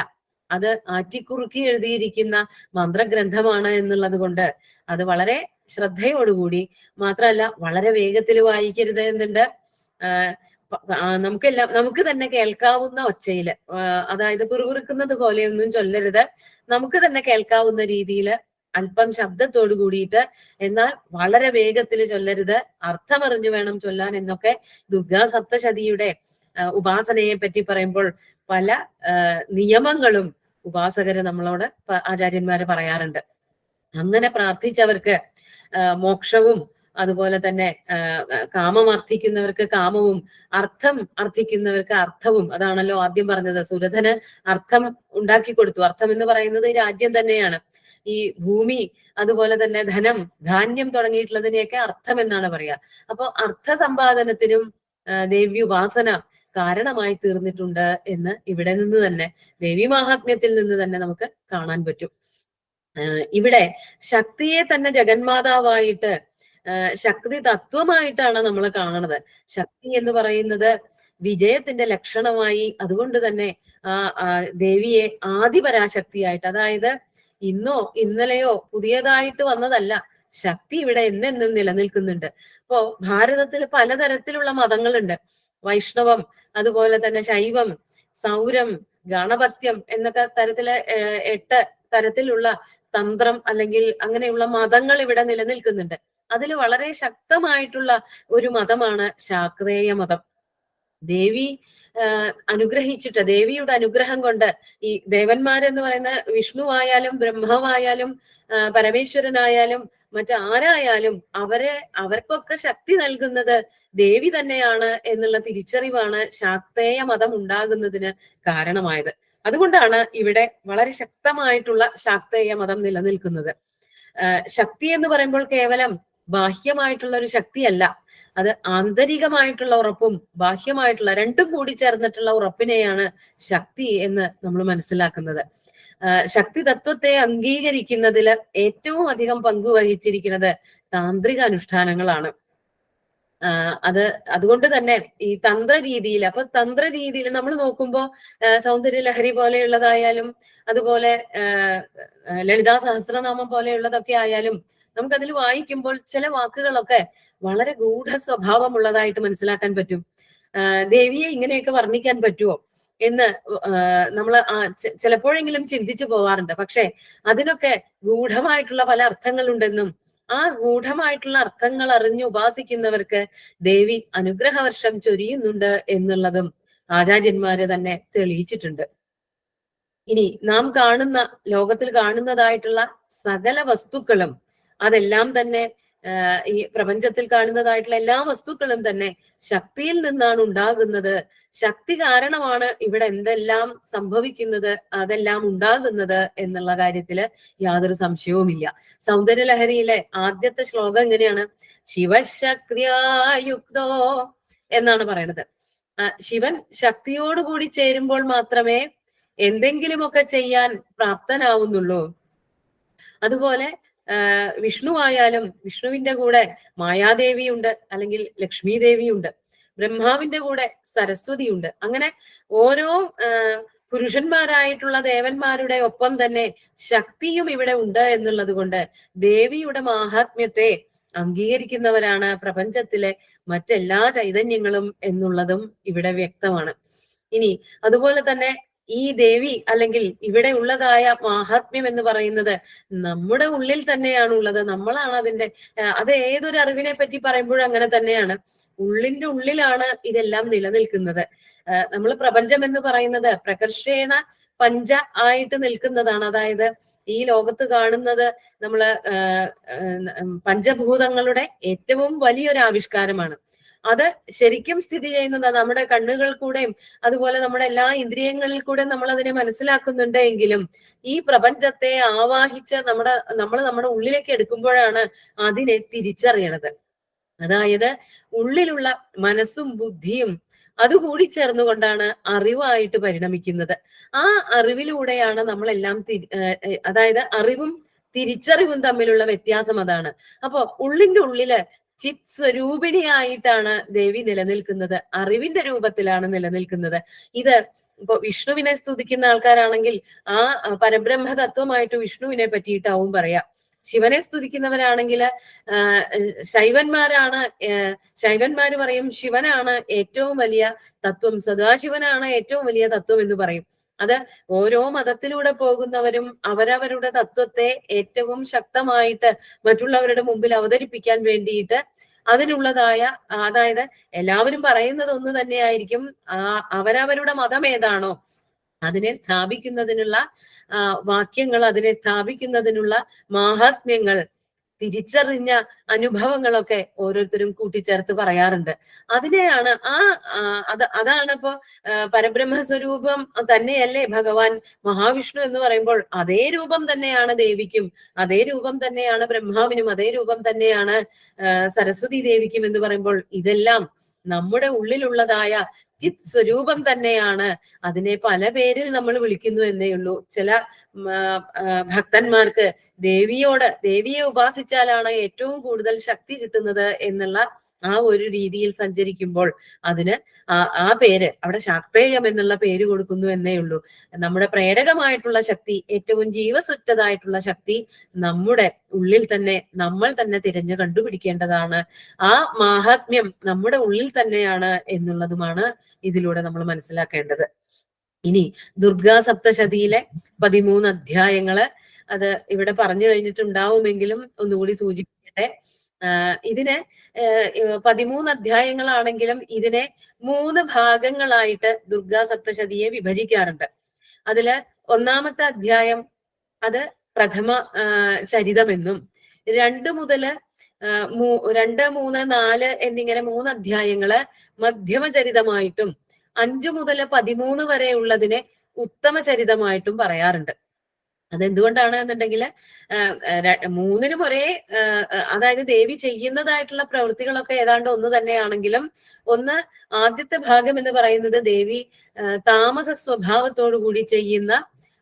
അത് ആറ്റിക്കുറുക്കി എഴുതിയിരിക്കുന്ന മന്ത്രഗ്രന്ഥമാണ് എന്നുള്ളത് കൊണ്ട് അത് വളരെ ശ്രദ്ധയോടുകൂടി, മാത്രമല്ല വളരെ വേഗത്തിൽ വായിക്കരുത് എന്നുണ്ട്. നമുക്ക് തന്നെ കേൾക്കാവുന്ന ഒച്ചയില്, അതായത് പിറുപിറുക്കുന്നത് പോലെയൊന്നും ചൊല്ലരുത്. നമുക്ക് തന്നെ കേൾക്കാവുന്ന രീതിയിൽ അല്പം ശബ്ദത്തോട് കൂടിയിട്ട്, എന്നാൽ വളരെ വേഗത്തിൽ ചൊല്ലരുത്, അർത്ഥമറിഞ്ഞു വേണം ചൊല്ലാൻ എന്നൊക്കെ ദുർഗാ സപ്തശതിയുടെ ഉപാസനയെ പറ്റി പറയുമ്പോൾ പല നിയമങ്ങളും ഉപാസകര് നമ്മളോട് ആചാര്യന്മാര് പറയാറുണ്ട്. അങ്ങനെ പ്രാർത്ഥിച്ചവർക്ക് മോക്ഷവും, അതുപോലെ തന്നെ കാമം അർത്ഥിക്കുന്നവർക്ക് കാമവും, അർത്ഥം അർത്ഥിക്കുന്നവർക്ക് അർത്ഥവും. അതാണല്ലോ ആദ്യം പറഞ്ഞത്. സുരഥന് അർത്ഥം ഉണ്ടാക്കി കൊടുത്തു. അർത്ഥം എന്ന് പറയുന്നത് രാജ്യം തന്നെയാണ്. ഈ ഭൂമി, അതുപോലെ തന്നെ ധനം, ധാന്യം തുടങ്ങിയിട്ടുള്ളതിനെയൊക്കെ അർത്ഥം എന്നാണ് പറയാ. അപ്പൊ അർത്ഥ സമ്പാദനത്തിനും ദേവി ഉപാസന കാരണമായി തീർന്നിട്ടുണ്ട് എന്ന് ഇവിടെ നിന്ന് തന്നെ, ദേവി മാഹാത്മ്യത്തിൽ നിന്ന് തന്നെ നമുക്ക് കാണാൻ പറ്റും. ഇവിടെ ശക്തിയെ തന്നെ ജഗന്മാതാവായിട്ട്, ശക്തി തത്വമായിട്ടാണ് നമ്മൾ കാണുന്നത്. ശക്തി എന്ന് പറയുന്നത് വിജയത്തിന്റെ ലക്ഷണമായി, അതുകൊണ്ട് തന്നെ ദേവിയെ ആദിപരാശക്തിയായിട്ട്, അതായത് ഇന്നോ ഇന്നലെയോ പുതിയതായിട്ട് വന്നതല്ല, ശക്തി ഇവിടെ എന്നെന്നും നിലനിൽക്കുന്നുണ്ട്. അപ്പോ ഭാരതത്തിൽ പലതരത്തിലുള്ള മതങ്ങളുണ്ട്. വൈഷ്ണവം, അതുപോലെ തന്നെ ശൈവം, സൗരം, ഗണപത്യം എന്നൊക്കെ തരത്തില് 8 തരത്തിലുള്ള തന്ത്രം അല്ലെങ്കിൽ അങ്ങനെയുള്ള മതങ്ങൾ ഇവിടെ നിലനിൽക്കുന്നുണ്ട്. അതിൽ വളരെ ശക്തമായിട്ടുള്ള ഒരു മതമാണ് ശാക്തേയ മതം. ദേവി അനുഗ്രഹിച്ചിട്ട്, ദേവിയുടെ അനുഗ്രഹം കൊണ്ട് ഈ ദേവന്മാരെന്ന് പറയുന്ന വിഷ്ണുവായാലും ബ്രഹ്മാവായാലും പരമേശ്വരനായാലും മറ്റാരായാലും അവർക്കൊക്കെ ശക്തി നൽകുന്നത് ദേവി തന്നെയാണ് എന്നുള്ള തിരിച്ചറിവാണ് ശാക്തേയ മതം ഉണ്ടാകുന്നതിന് കാരണമായത്. അതുകൊണ്ടാണ് ഇവിടെ വളരെ ശക്തമായിട്ടുള്ള ശാക്തേയ മതം നിലനിൽക്കുന്നത്. ശക്തി എന്ന് പറയുമ്പോൾ കേവലം ബാഹ്യമായിട്ടുള്ള ഒരു ശക്തിയല്ല, അത് ആന്തരികമായിട്ടുള്ള ഉറപ്പും ബാഹ്യമായിട്ടുള്ള രണ്ടും കൂടി ചേർന്നിട്ടുള്ള ഉറപ്പിനെയാണ് ശക്തി എന്ന് നമ്മൾ മനസ്സിലാക്കുന്നത്. ശക്തി തത്വത്തെ അംഗീകരിക്കുന്നതിൽ ഏറ്റവും അധികം പങ്കുവഹിച്ചിരിക്കുന്നത് താന്ത്രിക അനുഷ്ഠാനങ്ങളാണ്. അതുകൊണ്ട് തന്നെ ഈ തന്ത്ര രീതിയിൽ, അപ്പൊ തന്ത്ര രീതിയിൽ നമ്മൾ നോക്കുമ്പോൾ സൗന്ദര്യ ലഹരി പോലെയുള്ളതായാലും അതുപോലെ ലളിതാ സഹസ്രനാമം പോലെയുള്ളതൊക്കെ ആയാലും നമുക്കതിൽ വായിക്കുമ്പോൾ ചില വാക്കുകളൊക്കെ വളരെ ഗൂഢ സ്വഭാവമുള്ളതായിട്ട് മനസ്സിലാക്കാൻ പറ്റും. ദേവിയെ ഇങ്ങനെയൊക്കെ വർണ്ണിക്കാൻ പറ്റുമോ എന്ന് നമ്മൾ ചിലപ്പോഴെങ്കിലും ചിന്തിച്ചു പോവാറുണ്ട്. പക്ഷെ അതിനൊക്കെ ഗൂഢമായിട്ടുള്ള പല അർത്ഥങ്ങളുണ്ടെന്നും ആ ഗൂഢമായിട്ടുള്ള അർത്ഥങ്ങൾ അറിഞ്ഞ് ഉപാസിക്കുന്നവർക്ക് ദേവി അനുഗ്രഹവർഷം ചൊരിയുന്നുണ്ട് എന്നുള്ളതും ആചാര്യന്മാര് തന്നെ തെളിയിച്ചിട്ടുണ്ട്. ഇനി നാം കാണുന്ന, ലോകത്തിൽ കാണുന്നതായിട്ടുള്ള സകല വസ്തുക്കളും, അതെല്ലാം തന്നെ ഈ പ്രപഞ്ചത്തിൽ കാണുന്നതായിട്ടുള്ള എല്ലാ വസ്തുക്കളും തന്നെ ശക്തിയിൽ നിന്നാണ് ഉണ്ടാകുന്നത്. ശക്തി കാരണമാണ് ഇവിടെ എന്തെല്ലാം സംഭവിക്കുന്നത്, അതെല്ലാം ഉണ്ടാകുന്നത് എന്നുള്ള കാര്യത്തില് യാതൊരു സംശയവുമില്ല. സൗന്ദര്യലഹരിയിലെ ആദ്യത്തെ ശ്ലോകം എങ്ങനെയാണ്? ശിവശക്തിയായുക്തോ എന്നാണ് പറയുന്നത്. ശിവൻ ശക്തിയോടുകൂടി ചേരുമ്പോൾ മാത്രമേ എന്തെങ്കിലുമൊക്കെ ചെയ്യാൻ പ്രാപ്തനാവുന്നുള്ളൂ. അതുപോലെ വിഷ്ണു ആയാലും വിഷ്ണുവിന്റെ കൂടെ മായാദേവിയുണ്ട്, അല്ലെങ്കിൽ ലക്ഷ്മി ദേവിയുണ്ട്. ബ്രഹ്മാവിന്റെ കൂടെ സരസ്വതിയുണ്ട്. അങ്ങനെ ഓരോ പുരുഷന്മാരായിട്ടുള്ള ദേവന്മാരുടെ ഒപ്പം തന്നെ ശക്തിയും ഇവിടെ ഉണ്ട് എന്നുള്ളത് കൊണ്ട് ദേവിയുടെ മാഹാത്മ്യത്തെ അംഗീകരിക്കുന്നവരാണ് പ്രപഞ്ചത്തിലെ മറ്റെല്ലാ ചൈതന്യങ്ങളും എന്നുള്ളതും ഇവിടെ വ്യക്തമാണ്. ഇനി അതുപോലെ തന്നെ ഈ ദേവി അല്ലെങ്കിൽ ഇവിടെ ഉള്ളതായ മാഹാത്മ്യം എന്ന് പറയുന്നത് നമ്മുടെ ഉള്ളിൽ തന്നെയാണ് ഉള്ളത്. നമ്മളാണ് അതിന്റെ, അത് ഏതൊരു അറിവിനെ പറ്റി പറയുമ്പോഴും അങ്ങനെ തന്നെയാണ്. ഉള്ളിന്റെ ഉള്ളിലാണ് ഇതെല്ലാം നിലനിൽക്കുന്നത്. നമ്മൾ പ്രപഞ്ചം എന്ന് പറയുന്നത് പ്രകർഷേണ പഞ്ച ആയിട്ട് നിൽക്കുന്നതാണ്. അതായത് ഈ ലോകത്ത് കാണുന്നത് നമ്മള് പഞ്ചഭൂതങ്ങളുടെ ഏറ്റവും വലിയൊരു ആവിഷ്കാരമാണ്. അത് ശരിക്കും സ്ഥിതി ചെയ്യുന്നത് നമ്മുടെ കണ്ണുകൾ കൂടെയും അതുപോലെ നമ്മുടെ എല്ലാ ഇന്ദ്രിയങ്ങളിൽ കൂടെ നമ്മൾ അതിനെ മനസ്സിലാക്കുന്നുണ്ട് എങ്കിലും ഈ പ്രപഞ്ചത്തെ ആവാഹിച്ച് നമ്മൾ നമ്മുടെ ഉള്ളിലേക്ക് എടുക്കുമ്പോഴാണ് അതിനെ തിരിച്ചറിയണത്. അതായത് ഉള്ളിലുള്ള മനസ്സും ബുദ്ധിയും അതുകൂടി ചേർന്നുകൊണ്ടാണ് അറിവായിട്ട് പരിണമിക്കുന്നത്. ആ അറിവിലൂടെയാണ് നമ്മളെല്ലാം അതായത് അറിവും തിരിച്ചറിവും തമ്മിലുള്ള വ്യത്യാസം അതാണ്. അപ്പൊ ഉള്ളിന്റെ ഉള്ളില് ചിത് സ്വരൂപിണിയായിട്ടാണ് ദേവി നിലനിൽക്കുന്നത്, അറിവിന്റെ രൂപത്തിലാണ് നിലനിൽക്കുന്നത്. ഇത് ഇപ്പൊ വിഷ്ണുവിനെ സ്തുതിക്കുന്ന ആൾക്കാരാണെങ്കിൽ ആ പരബ്രഹ്മ തത്വമായിട്ട് വിഷ്ണുവിനെ പറ്റിയിട്ടാവും പറയാ. ശിവനെ സ്തുതിക്കുന്നവരാണെങ്കിൽ ശൈവന്മാര് പറയും ശിവനാണ് ഏറ്റവും വലിയ തത്വം, സദാശിവനാണ് ഏറ്റവും വലിയ തത്വം എന്ന് പറയും. അത് ഓരോ മതത്തിലൂടെ പോകുന്നവരും അവരവരുടെ തത്വത്തെ ഏറ്റവും ശക്തമായിട്ട് മറ്റുള്ളവരുടെ മുമ്പിൽ അവതരിപ്പിക്കാൻ വേണ്ടിയിട്ട് അതിനുള്ളതായ, അതായത് എല്ലാവരും പറയുന്നത് ഒന്ന് തന്നെയായിരിക്കും. അവരവരുടെ മതം ഏതാണോ അതിനെ സ്ഥാപിക്കുന്നതിനുള്ള വാക്യങ്ങൾ, അതിനെ സ്ഥാപിക്കുന്നതിനുള്ള മാഹാത്മ്യങ്ങൾ, തിരിച്ചറിഞ്ഞ അനുഭവങ്ങളൊക്കെ ഓരോരുത്തരും കൂട്ടിച്ചേർത്ത് പറയാറുണ്ട്. അതിനെയാണ് അതാണ് ഇപ്പോ പരബ്രഹ്മസ്വരൂപം തന്നെയല്ലേ ഭഗവാൻ മഹാവിഷ്ണു എന്ന് പറയുമ്പോൾ അതേ രൂപം തന്നെയാണ് ദേവിക്കും, അതേ രൂപം തന്നെയാണ് ബ്രഹ്മാവിനും, അതേ രൂപം തന്നെയാണ് സരസ്വതി ദേവിക്കും എന്ന് പറയുമ്പോൾ ഇതെല്ലാം നമ്മുടെ ഉള്ളിലുള്ളതായ ചിത് സ്വരൂപം തന്നെയാണ്. അതിനെ പല പേരിൽ നമ്മൾ വിളിക്കുന്നു എന്നേ ഉള്ളൂ. ചില ഭക്തന്മാർക്ക് ദേവിയെ ഉപാസിച്ചാലാണ് ഏറ്റവും കൂടുതൽ ശക്തി കിട്ടുന്നത് എന്നുള്ള ആ ഒരു രീതിയിൽ സഞ്ചരിക്കുമ്പോൾ അതിന് ആ പേര് അവിടെ ശാക്തേയം എന്നുള്ള പേര് കൊടുക്കുന്നു എന്നേ ഉള്ളൂ. നമ്മുടെ പ്രേരകമായിട്ടുള്ള ശക്തി, ഏറ്റവും ജീവസുറ്റതായിട്ടുള്ള ശക്തി നമ്മുടെ ഉള്ളിൽ തന്നെ നമ്മൾ തന്നെ തിരഞ്ഞു കണ്ടുപിടിക്കേണ്ടതാണ്. ആ മാഹാത്മ്യം നമ്മുടെ ഉള്ളിൽ തന്നെയാണ് എന്നുള്ളതുമാണ് ഇതിലൂടെ നമ്മൾ മനസ്സിലാക്കേണ്ടത്. ഇനി ദുർഗാ സപ്തശതിയിലെ 13 അധ്യായങ്ങള് അത് ഇവിടെ പറഞ്ഞു കഴിഞ്ഞിട്ടുണ്ടാവുമെങ്കിലും ഒന്നുകൂടി സൂചിപ്പിക്കട്ടെ. ഇതിന് 13 അധ്യായങ്ങളാണെങ്കിലും ഇതിനെ 3 ഭാഗങ്ങളായിട്ട് ദുർഗാ സപ്തശതിയെ വിഭജിക്കാറുണ്ട്. അതില് ഒന്നാമത്തെ അധ്യായം അത് പ്രഥമ ചരിതമെന്നും 2 മുതൽ 2, 3, 4 എന്നിങ്ങനെ 3 അധ്യായങ്ങള് മധ്യമ ചരിതമായിട്ടും 5 മുതൽ 13 വരെ ഉള്ളതിനെ ഉത്തമ ചരിതമായിട്ടും പറയാറുണ്ട്. അതെന്തുകൊണ്ടാണ് എന്നുണ്ടെങ്കിൽ 3നും ഒരേ അതായത് ദേവി ചെയ്യുന്നതായിട്ടുള്ള പ്രവൃത്തികളൊക്കെ ഏതാണ്ട് ഒന്ന് തന്നെയാണെങ്കിലും ഒന്ന് ആദ്യത്തെ ഭാഗം എന്ന് പറയുന്നത് ദേവി താമസ സ്വഭാവത്തോടു കൂടി ചെയ്യുന്ന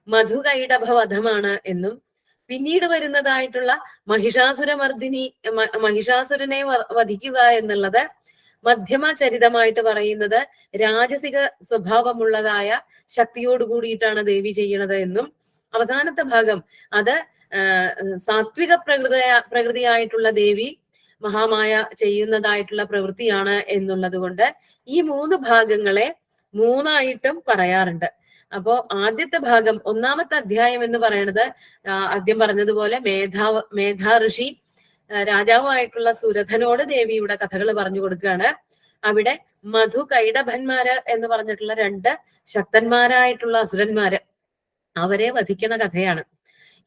മധുകൈടഭവധമാണ് എന്നും പിന്നീട് വരുന്നതായിട്ടുള്ള മഹിഷാസുരനെ വധിക്കുക എന്നുള്ളത് മധ്യമ ചരിതമായിട്ട് പറയുന്നത് രാജസിക സ്വഭാവമുള്ളതായ ശക്തിയോട് കൂടിയിട്ടാണ് ദേവി ചെയ്യണത് എന്നും അവസാനത്തെ ഭാഗം അത് സാത്വിക പ്രകൃതിയായിട്ടുള്ള ദേവി മഹാമായ ചെയ്യുന്നതായിട്ടുള്ള പ്രവൃത്തിയാണ് എന്നുള്ളത് കൊണ്ട് ഈ 3 ഭാഗങ്ങളെ 3ആയിട്ടും പറയാറുണ്ട്. അപ്പോ ആദ്യത്തെ ഭാഗം ഒന്നാമത്തെ അധ്യായം എന്ന് പറയുന്നത് ആദ്യം പറഞ്ഞതുപോലെ മേധാ ഋഷി രാജാവായിട്ടുള്ള സുരഥനോട് ദേവിയുടെ കഥകൾ പറഞ്ഞു കൊടുക്കുകയാണ്. അവിടെ മധു കൈടഭന്മാര് എന്ന് പറഞ്ഞിട്ടുള്ള 2 ശക്തന്മാരായിട്ടുള്ള അസുരന്മാര് അവരെ വധിക്കുന്ന കഥയാണ്.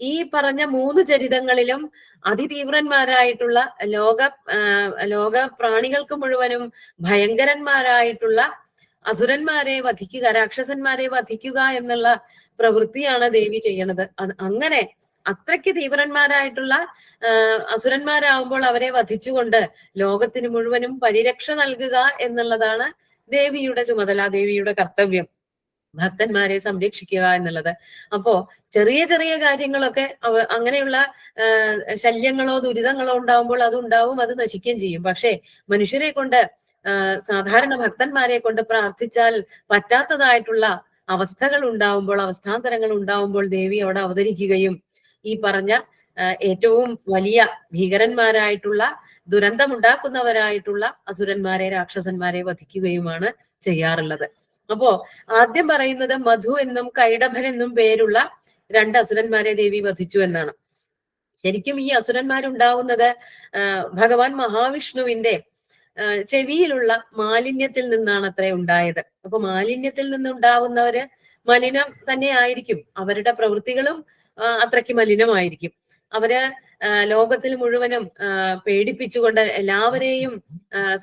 ഈ പറഞ്ഞ 3 ചരിതങ്ങളിലും അതിതീവ്രന്മാരായിട്ടുള്ള ലോക പ്രാണികൾക്ക് മുഴുവനും ഭയങ്കരന്മാരായിട്ടുള്ള അസുരന്മാരെ വധിക്കുക, രാക്ഷസന്മാരെ വധിക്കുക എന്നുള്ള പ്രവൃത്തിയാണ് ദേവി ചെയ്യണത്. അങ്ങനെ അത്രയ്ക്ക് തീവ്രന്മാരായിട്ടുള്ള അസുരന്മാരാകുമ്പോൾ അവരെ വധിച്ചുകൊണ്ട് ലോകത്തിന് മുഴുവനും പരിരക്ഷ നൽകുക എന്നുള്ളതാണ് ദേവിയുടെ ചുമതല, ദേവിയുടെ കർത്തവ്യം, ഭക്തന്മാരെ സംരക്ഷിക്കുക എന്നുള്ളത്. അപ്പോ ചെറിയ ചെറിയ കാര്യങ്ങളൊക്കെ അങ്ങനെയുള്ള ശല്യങ്ങളോ ദുരിതങ്ങളോ ഉണ്ടാവുമ്പോൾ അതുണ്ടാവും, അത് നശിക്കുകയും ചെയ്യും. പക്ഷെ മനുഷ്യരെ കൊണ്ട് സാധാരണ ഭക്തന്മാരെ കൊണ്ട് പ്രാർത്ഥിച്ചാൽ പറ്റാത്തതായിട്ടുള്ള അവസ്ഥകൾ ഉണ്ടാവുമ്പോൾ, അവസ്ഥാന്തരങ്ങൾ ഉണ്ടാവുമ്പോൾ ദേവി അവിടെ അവതരിക്കുകയും ഈ പറഞ്ഞ ഏറ്റവും വലിയ ഭീകരന്മാരായിട്ടുള്ള ദുരന്തമുണ്ടാക്കുന്നവരായിട്ടുള്ള അസുരന്മാരെ രാക്ഷസന്മാരെ വധിക്കുകയുമാണ് ചെയ്യാറുള്ളത്. അപ്പോ ആദ്യം പറയുന്നത് മധു എന്നും കൈടഭൻ എന്നും പേരുള്ള 2 അസുരന്മാരെ ദേവി വധിച്ചു എന്നാണ്. ശരിക്കും ഈ അസുരന്മാരുണ്ടാവുന്നത് ഭഗവാൻ മഹാവിഷ്ണുവിന്റെ ചെവിയിലുള്ള മാലിന്യത്തിൽ നിന്നാണ് അത്ര ഉണ്ടായത്. അപ്പൊ മാലിന്യത്തിൽ നിന്നുണ്ടാവുന്നവര് മലിനം തന്നെ ആയിരിക്കും, അവരുടെ പ്രവൃത്തികളും അത്രയ്ക്ക് മലിനമായിരിക്കും. അവര് ലോകത്തിൽ മുഴുവനും പേടിപ്പിച്ചുകൊണ്ട് എല്ലാവരെയും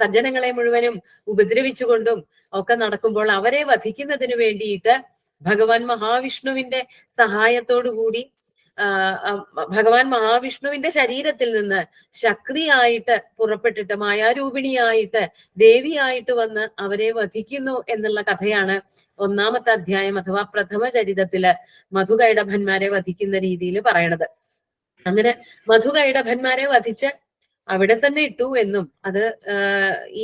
സജ്ജനങ്ങളെ മുഴുവനും ഉപദ്രവിച്ചുകൊണ്ടും ഒക്കെ നടക്കുമ്പോൾ അവരെ വധിക്കുന്നതിന് വേണ്ടിയിട്ട് ഭഗവാൻ മഹാവിഷ്ണുവിന്റെ സഹായത്തോടു കൂടി ഭഗവാൻ മഹാവിഷ്ണുവിന്റെ ശരീരത്തിൽ നിന്ന് ശക്തിയായിട്ട് പുറപ്പെട്ടിട്ട് മായാരൂപിണിയായിട്ട് ദേവിയായിട്ട് വന്ന് അവരെ വധിക്കുന്നു എന്നുള്ള കഥയാണ് ഒന്നാമത്തെ അധ്യായം അഥവാ പ്രഥമ ചരിതത്തില് മധുകൈടഭന്മാരെ വധിക്കുന്ന രീതിയിൽ പറയണത്. അങ്ങനെ മധുകൈടഭന്മാരെ വധിച്ച് അവിടെ തന്നെ ഇട്ടു എന്നും അത്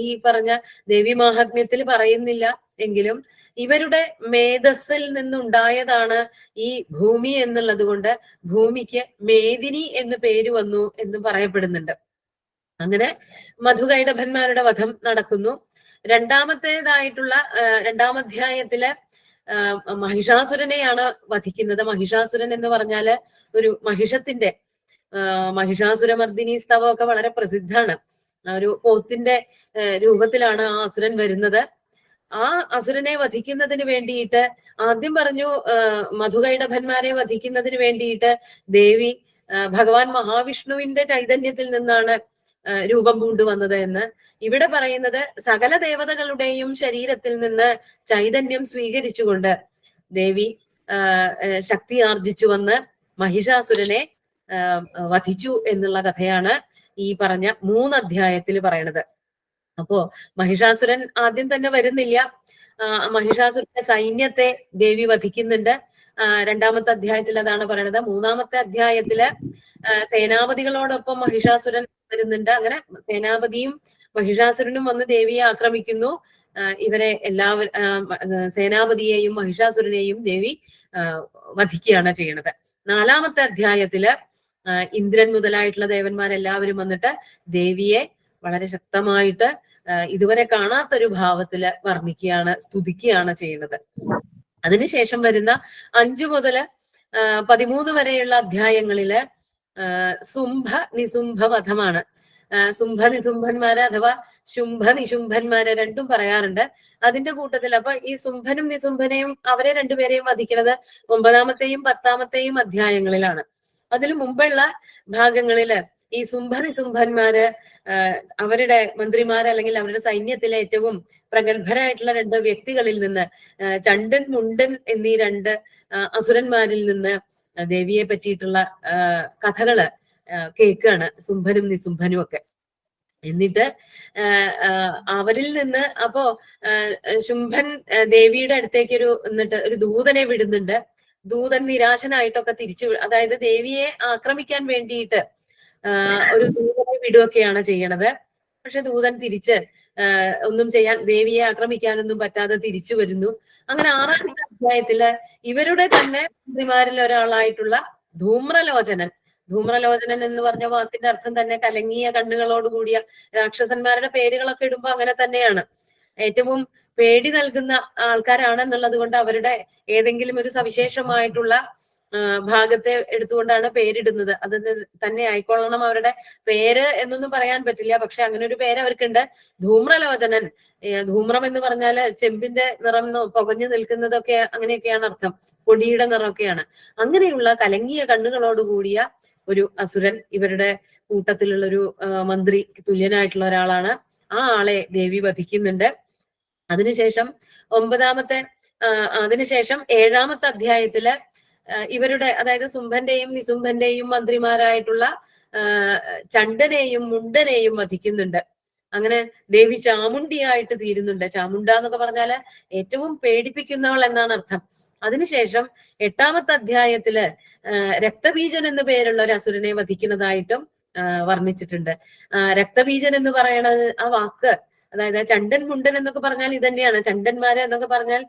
ഈ പറഞ്ഞ ദേവി മാഹാത്മ്യത്തിൽ പറയുന്നില്ല എങ്കിലും ഇവരുടെ മേധസ്സിൽ നിന്നുണ്ടായതാണ് ഈ ഭൂമി എന്നുള്ളത് കൊണ്ട് ഭൂമിക്ക് മേദിനി എന്ന് പേര് വന്നു എന്നും പറയപ്പെടുന്നുണ്ട്. അങ്ങനെ മധുകൈടഭന്മാരുടെ വധം നടക്കുന്നു. രണ്ടാമത്തേതായിട്ടുള്ള 2-ാം അധ്യായത്തില് മഹിഷാസുരനെയാണ് വധിക്കുന്നത്. മഹിഷാസുരൻ എന്ന് പറഞ്ഞാല് ഒരു മഹിഷത്തിന്റെ മഹിഷാസുരമർദിനി സ്തവമൊക്കെ വളരെ പ്രസിദ്ധാണ്. ഒരു പോത്തിന്റെ രൂപത്തിലാണ് ആ അസുരൻ വരുന്നത്. ആ അസുരനെ വധിക്കുന്നതിന് വേണ്ടിയിട്ട് ആദ്യം പറഞ്ഞു മധുകൈടഭന്മാരെ വധിക്കുന്നതിന് വേണ്ടിയിട്ട് ദേവി ഭഗവാൻ മഹാവിഷ്ണുവിന്റെ ചൈതന്യത്തിൽ നിന്നാണ് രൂപം പൂണ്ടുവന്നത് എന്ന്. ഇവിടെ പറയുന്നത് സകല ദേവതകളുടെയും ശരീരത്തിൽ നിന്ന് ചൈതന്യം സ്വീകരിച്ചുകൊണ്ട് ദേവി ശക്തി ആർജിച്ചു വന്ന് മഹിഷാസുരനെ വധിച്ചു എന്നുള്ള കഥയാണ് ഈ പറഞ്ഞ 3 അധ്യായത്തിൽ പറയണത്. അപ്പോ മഹിഷാസുരൻ ആദ്യം തന്നെ വരുന്നില്ല. മഹിഷാസുരന്റെ സൈന്യത്തെ ദേവി വധിക്കുന്നുണ്ട്. രണ്ടാമത്തെ അധ്യായത്തിൽ അതാണ് പറയണത്. മൂന്നാമത്തെ അധ്യായത്തില് സേനാപതികളോടൊപ്പം മഹിഷാസുരൻ വരുന്നുണ്ട്. അങ്ങനെ സേനാപതിയും മഹിഷാസുരനും വന്ന് ദേവിയെ ആക്രമിക്കുന്നു. ഇവരെ സേനാപതിയെയും മഹിഷാസുരനെയും ദേവി വധിക്കുകയാണ് ചെയ്യണത്. നാലാമത്തെ അധ്യായത്തില് ഇന്ദ്രൻ മുതലായിട്ടുള്ള ദേവന്മാരെല്ലാവരും വന്നിട്ട് ദേവിയെ വളരെ ശക്തമായിട്ട് ഇതുവരെ കാണാത്തൊരു ഭാവത്തില് വർണ്ണിക്കുകയാണ്, സ്തുതിക്കുകയാണ് ചെയ്യുന്നത്. അതിനുശേഷം വരുന്ന 5 മുതൽ 13 വരെയുള്ള അധ്യായങ്ങളില് സുംഭ നിസുംഭ വധമാണ്. സുംഭ നിസുംഭന്മാര് അഥവാ ശുംഭ നിശുംഭന്മാര് രണ്ടും പറയാറുണ്ട്. അതിന്റെ കൂട്ടത്തിൽ അപ്പൊ ഈ സുംഭനും നിസുംഭനെയും അവരെ രണ്ടുപേരെയും വധിക്കുന്നത് 9-ാമത്തെയും 10-ാമത്തെയും അധ്യായങ്ങളിലാണ്. അതിനു മുമ്പുള്ള ഭാഗങ്ങളില് ഈ സുംഭ നിസുംഭന്മാര് അവരുടെ മന്ത്രിമാര് അല്ലെങ്കിൽ അവരുടെ സൈന്യത്തിലെ ഏറ്റവും പ്രഗത്ഭരായിട്ടുള്ള 2 വ്യക്തികളിൽ നിന്ന്, ചണ്ടൻ മുണ്ടൻ എന്നീ 2 അസുരന്മാരിൽ നിന്ന് ദേവിയെ പറ്റിയിട്ടുള്ള കഥകള് കേൾക്കുകയാണ്, സുംഭനും നിസുംഭനും ഒക്കെ. എന്നിട്ട് അവരിൽ നിന്ന് അപ്പോ ശുംഭൻ ദേവിയുടെ അടുത്തേക്ക് എന്നിട്ട് ഒരു ദൂതനെ വിടുന്നുണ്ട്. ദൂതൻ നിരാശനായിട്ടൊക്കെ തിരിച്ചു, അതായത് ദേവിയെ ആക്രമിക്കാൻ വേണ്ടിയിട്ട് ഒരു ദൂതനെ വിടുകയൊക്കെയാണ് ചെയ്യണത്. പക്ഷെ ദൂതൻ തിരിച്ച് ഒന്നും ചെയ്യാൻ, ദേവിയെ ആക്രമിക്കാനൊന്നും പറ്റാതെ തിരിച്ചു വരുന്നു. അങ്ങനെ 6-ാമത്തെ അധ്യായത്തില് ഇവരുടെ തന്നെ മന്ത്രിമാരിൽ ഒരാളായിട്ടുള്ള ധൂമ്രലോചനൻ എന്ന് പറഞ്ഞ വാക്കിന്റെ അർത്ഥം തന്നെ കലങ്ങിയ കണ്ണുകളോട് കൂടിയ രാക്ഷസന്മാരുടെ പേരുകളൊക്കെ ഇടുമ്പോ അങ്ങനെ തന്നെയാണ്. ഏറ്റവും പേടി നൽകുന്ന ആൾക്കാരാണെന്നുള്ളത് കൊണ്ട് അവരുടെ ഏതെങ്കിലും ഒരു സവിശേഷമായിട്ടുള്ള ഭാഗത്തെ എടുത്തുകൊണ്ടാണ് പേരിടുന്നത്. അത് തന്നെ ആയിക്കൊള്ളണം അവരുടെ പേര് എന്നൊന്നും പറയാൻ പറ്റില്ല. പക്ഷെ അങ്ങനെ ഒരു പേര് അവർക്കുണ്ട്, ധൂമ്രലോചനൻ. ധൂമ്രം എന്ന് പറഞ്ഞാല് ചെമ്പിന്റെ നിറം പുകഞ്ഞു നിൽക്കുന്നതൊക്കെ അങ്ങനെയൊക്കെയാണ് അർത്ഥം, പൊടിയുടെ നിറമൊക്കെയാണ്. അങ്ങനെയുള്ള കലങ്ങിയ കണ്ണുകളോടുകൂടിയ ഒരു അസുരൻ ഇവരുടെ കൂട്ടത്തിലുള്ള ഒരു മന്ത്രി തുല്യനായിട്ടുള്ള ഒരാളാണ്. ആ ആളെ ദേവി വധിക്കുന്നുണ്ട്. അതിനുശേഷം 7-ാമത്തെ അധ്യായത്തില് ഇവരുടെ, അതായത് സുംഭന്റെയും നിസുംഭന്റെയും മന്ത്രിമാരായിട്ടുള്ള ചണ്ടനെയും മുണ്ടനെയും വധിക്കുന്നുണ്ട്. അങ്ങനെ ദേവി ചാമുണ്ടിയായിട്ട് തീരുന്നുണ്ട്. ചാമുണ്ട എന്നൊക്കെ പറഞ്ഞാല് ഏറ്റവും പേടിപ്പിക്കുന്നവൾ എന്നാണ് അർത്ഥം. അതിനുശേഷം 8-ാമത്തെ അധ്യായത്തില് രക്തബീജൻ എന്ന് പേരുള്ള ഒരു അസുരനെ വധിക്കുന്നതായിട്ടും വർണ്ണിച്ചിട്ടുണ്ട്. രക്തബീജൻ എന്ന് പറയണത് ആ വാക്ക്, അതായത് ചണ്ടൻ മുണ്ടൻ എന്നൊക്കെ പറഞ്ഞാൽ ഇത് തന്നെയാണ്. ചണ്ടന്മാരെ എന്നൊക്കെ പറഞ്ഞാൽ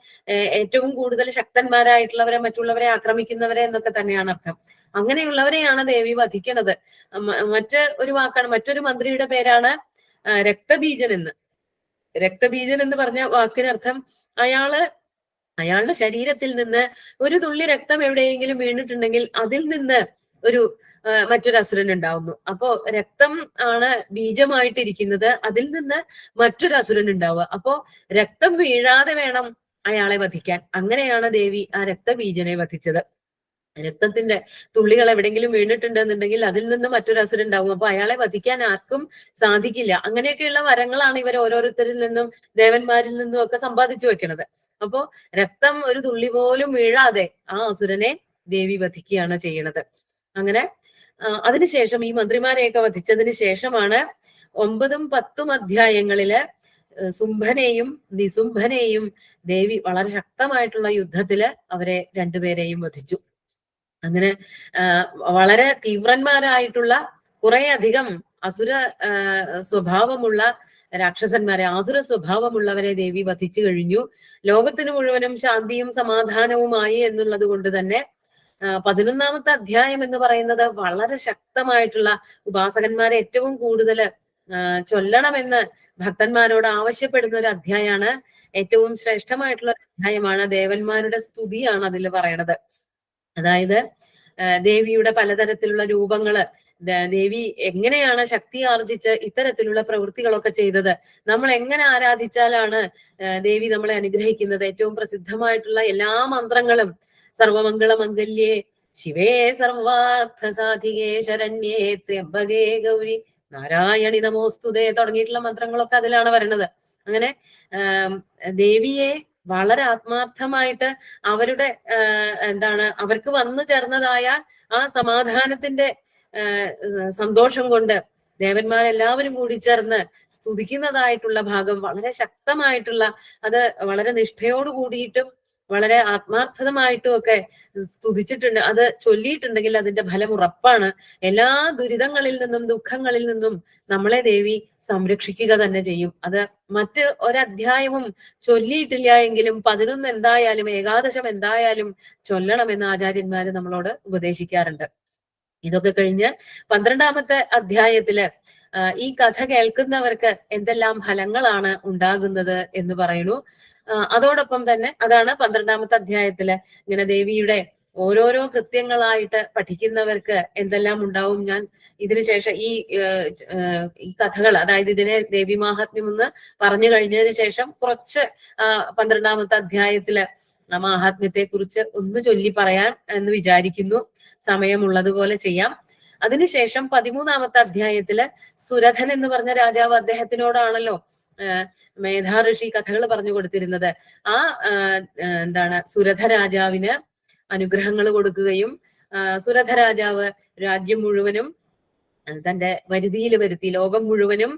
ഏറ്റവും കൂടുതൽ ശക്തന്മാരായിട്ടുള്ളവരെ, മറ്റുള്ളവരെ ആക്രമിക്കുന്നവരെ എന്നൊക്കെ തന്നെയാണ് അർത്ഥം. അങ്ങനെയുള്ളവരെയാണ് ദേവി വധിക്കണത്. ഒരു വാക്കാണ്, മറ്റൊരു മന്ത്രിയുടെ പേരാണ് രക്തബീജൻ എന്ന്. രക്തബീജൻ എന്ന് പറഞ്ഞ വാക്കിനർത്ഥം അയാളുടെ ശരീരത്തിൽ നിന്ന് ഒരു തുള്ളി രക്തം എവിടെയെങ്കിലും വീണിട്ടുണ്ടെങ്കിൽ അതിൽ നിന്ന് മറ്റൊരു അസുരൻ ഉണ്ടാവുന്നു. അപ്പോ രക്തം ആണ് ബീജമായിട്ടിരിക്കുന്നത്, അതിൽ നിന്ന് മറ്റൊരു അസുരൻ ഉണ്ടാവുക. അപ്പോ രക്തം വീഴാതെ വേണം അയാളെ വധിക്കാൻ. അങ്ങനെയാണ് ദേവി ആ രക്തബീജനെ വധിച്ചത്. രക്തത്തിന്റെ തുള്ളികൾ എവിടെയെങ്കിലും വീണിട്ടുണ്ടെന്നുണ്ടെങ്കിൽ അതിൽ നിന്ന് മറ്റൊരു അസുരൻ ഉണ്ടാവും. അപ്പൊ അയാളെ വധിക്കാൻ ആർക്കും സാധിക്കില്ല. അങ്ങനെയൊക്കെയുള്ള വരങ്ങളാണ് ഇവർ ഓരോരുത്തരിൽ നിന്നും ദേവന്മാരിൽ നിന്നും ഒക്കെ സമ്പാദിച്ചു വെക്കുന്നത്. അപ്പോ രക്തം ഒരു തുള്ളി പോലും വീഴാതെ ആ അസുരനെ ദേവി വധിക്കുകയാണ് ചെയ്യണത്. അങ്ങനെ അതിനുശേഷം ഈ മന്ത്രിമാരെയൊക്കെ വധിച്ചതിന് ശേഷമാണ് 9-ഉം 10-ഉം അധ്യായങ്ങളില് സുംഭനെയും നിസുംഭനെയും ദേവി വളരെ ശക്തമായിട്ടുള്ള യുദ്ധത്തില് അവരെ രണ്ടുപേരെയും വധിച്ചു. അങ്ങനെ വളരെ തീവ്രന്മാരായിട്ടുള്ള കുറെ അധികം അസുര സ്വഭാവമുള്ള രാക്ഷസന്മാരെ, ആസുര സ്വഭാവമുള്ളവരെ ദേവി വധിച്ചു കഴിഞ്ഞു. ലോകത്തിന് മുഴുവനും ശാന്തിയും സമാധാനവുമായി എന്നുള്ളത് കൊണ്ട് തന്നെ 11-ാമത്തെ അധ്യായം എന്ന് പറയുന്നത് വളരെ ശക്തമായിട്ടുള്ള, ഉപാസകന്മാരെ ഏറ്റവും കൂടുതൽ ചൊല്ലണമെന്ന് ഭക്തന്മാരോട് ആവശ്യപ്പെടുന്ന ഒരു അധ്യായമാണ്. ഏറ്റവും ശ്രേഷ്ഠമായിട്ടുള്ള അധ്യായമാണ്. ദേവന്മാരുടെ സ്തുതിയാണ് അതിൽ പറയണത്. അതായത് ദേവിയുടെ പലതരത്തിലുള്ള രൂപങ്ങള്, ദേവി എങ്ങനെയാണ് ശക്തി ആർജിച്ച് ഇത്തരത്തിലുള്ള പ്രവൃത്തികളൊക്കെ ചെയ്തത്, നമ്മൾ എങ്ങനെ ആരാധിച്ചാലാണ് ദേവി നമ്മളെ അനുഗ്രഹിക്കുന്നത്. ഏറ്റവും പ്രസിദ്ധമായിട്ടുള്ള എല്ലാ മന്ത്രങ്ങളും സർവമംഗള മംഗല്യേ ശിവേ സർവാർത്ഥ സാധികേ ശരണ്യേ ത്രയംബകേ ഗൗരി നാരായണി നമോസ്തുതേ തുടങ്ങിയിട്ടുള്ള മന്ത്രങ്ങളൊക്കെ അതിലാണ് വരുന്നത്. അങ്ങനെ ദേവിയെ വളരെ ആത്മാർത്ഥമായിട്ട് അവരുടെ അവർക്ക് വന്നു ചേർന്നതായ ആ സമാധാനത്തിന്റെ സന്തോഷം കൊണ്ട് ദേവന്മാരെല്ലാവരും കൂടി ചേർന്ന് സ്തുതിക്കുന്നതായിട്ടുള്ള ഭാഗം വളരെ ശക്തമായിട്ടുള്ള, അത് വളരെ നിഷ്ഠയോട് കൂടിയിട്ടും വളരെ ആത്മാർത്ഥമായിട്ടും ഒക്കെ സ്തുതിച്ചിട്ടുണ്ട്. അത് ചൊല്ലിയിട്ടുണ്ടെങ്കിൽ അതിന്റെ ഫലം ഉറപ്പാണ്. എല്ലാ ദുരിതങ്ങളിൽ നിന്നും ദുഃഖങ്ങളിൽ നിന്നും നമ്മളെ ദേവി സംരക്ഷിക്കുക തന്നെ ചെയ്യും. അത് മറ്റ് ഒരധ്യായവും ചൊല്ലിയിട്ടില്ല എങ്കിലും 11 എന്തായാലും, ഏകാദശം എന്തായാലും ചൊല്ലണമെന്ന് ആചാര്യന്മാര് നമ്മളോട് ഉപദേശിക്കാറുണ്ട്. ഇതൊക്കെ കഴിഞ്ഞ് 12ാമത്തെ അധ്യായത്തില് ഈ കഥ കേൾക്കുന്നവർക്ക് എന്തെല്ലാം ഫലങ്ങളാണ് ഉണ്ടാകുന്നത് എന്ന് പറയുന്നു. അതോടൊപ്പം തന്നെ അതാണ് 12ാമത്തെ അധ്യായത്തില് ഇങ്ങനെ ദേവിയുടെ ഓരോരോ കൃത്യങ്ങളായിട്ട് പഠിക്കുന്നവർക്ക് എന്തെല്ലാം ഉണ്ടാവും. ഞാൻ ഇതിനുശേഷം ഈ കഥകൾ, അതായത് ഇതിനെ ദേവി മാഹാത്മ്യം എന്ന് പറഞ്ഞു കഴിഞ്ഞതിന് ശേഷം കുറച്ച് 12ാമത്തെ അധ്യായത്തില് മാഹാത്മ്യത്തെ കുറിച്ച് ഒന്ന് ചൊല്ലി പറയാൻ എന്ന് വിചാരിക്കുന്നു. സമയമുള്ളതുപോലെ ചെയ്യാം. അതിനുശേഷം 13ാമത്തെ അധ്യായത്തില് സുരഥൻ എന്ന് പറഞ്ഞ രാജാവ്, അദ്ദേഹത്തിനോടാണല്ലോ മേധാ ഋഷി കഥകൾ പറഞ്ഞു കൊടുത്തിരുന്നത്. എന്താണ് സുരഥ രാജാവിന് അനുഗ്രഹങ്ങൾ കൊടുക്കുകയും സുരഥ രാജാവ് രാജ്യം മുഴുവനും തന്റെ വരുതിയിൽ വരുത്തി, ലോകം മുഴുവനും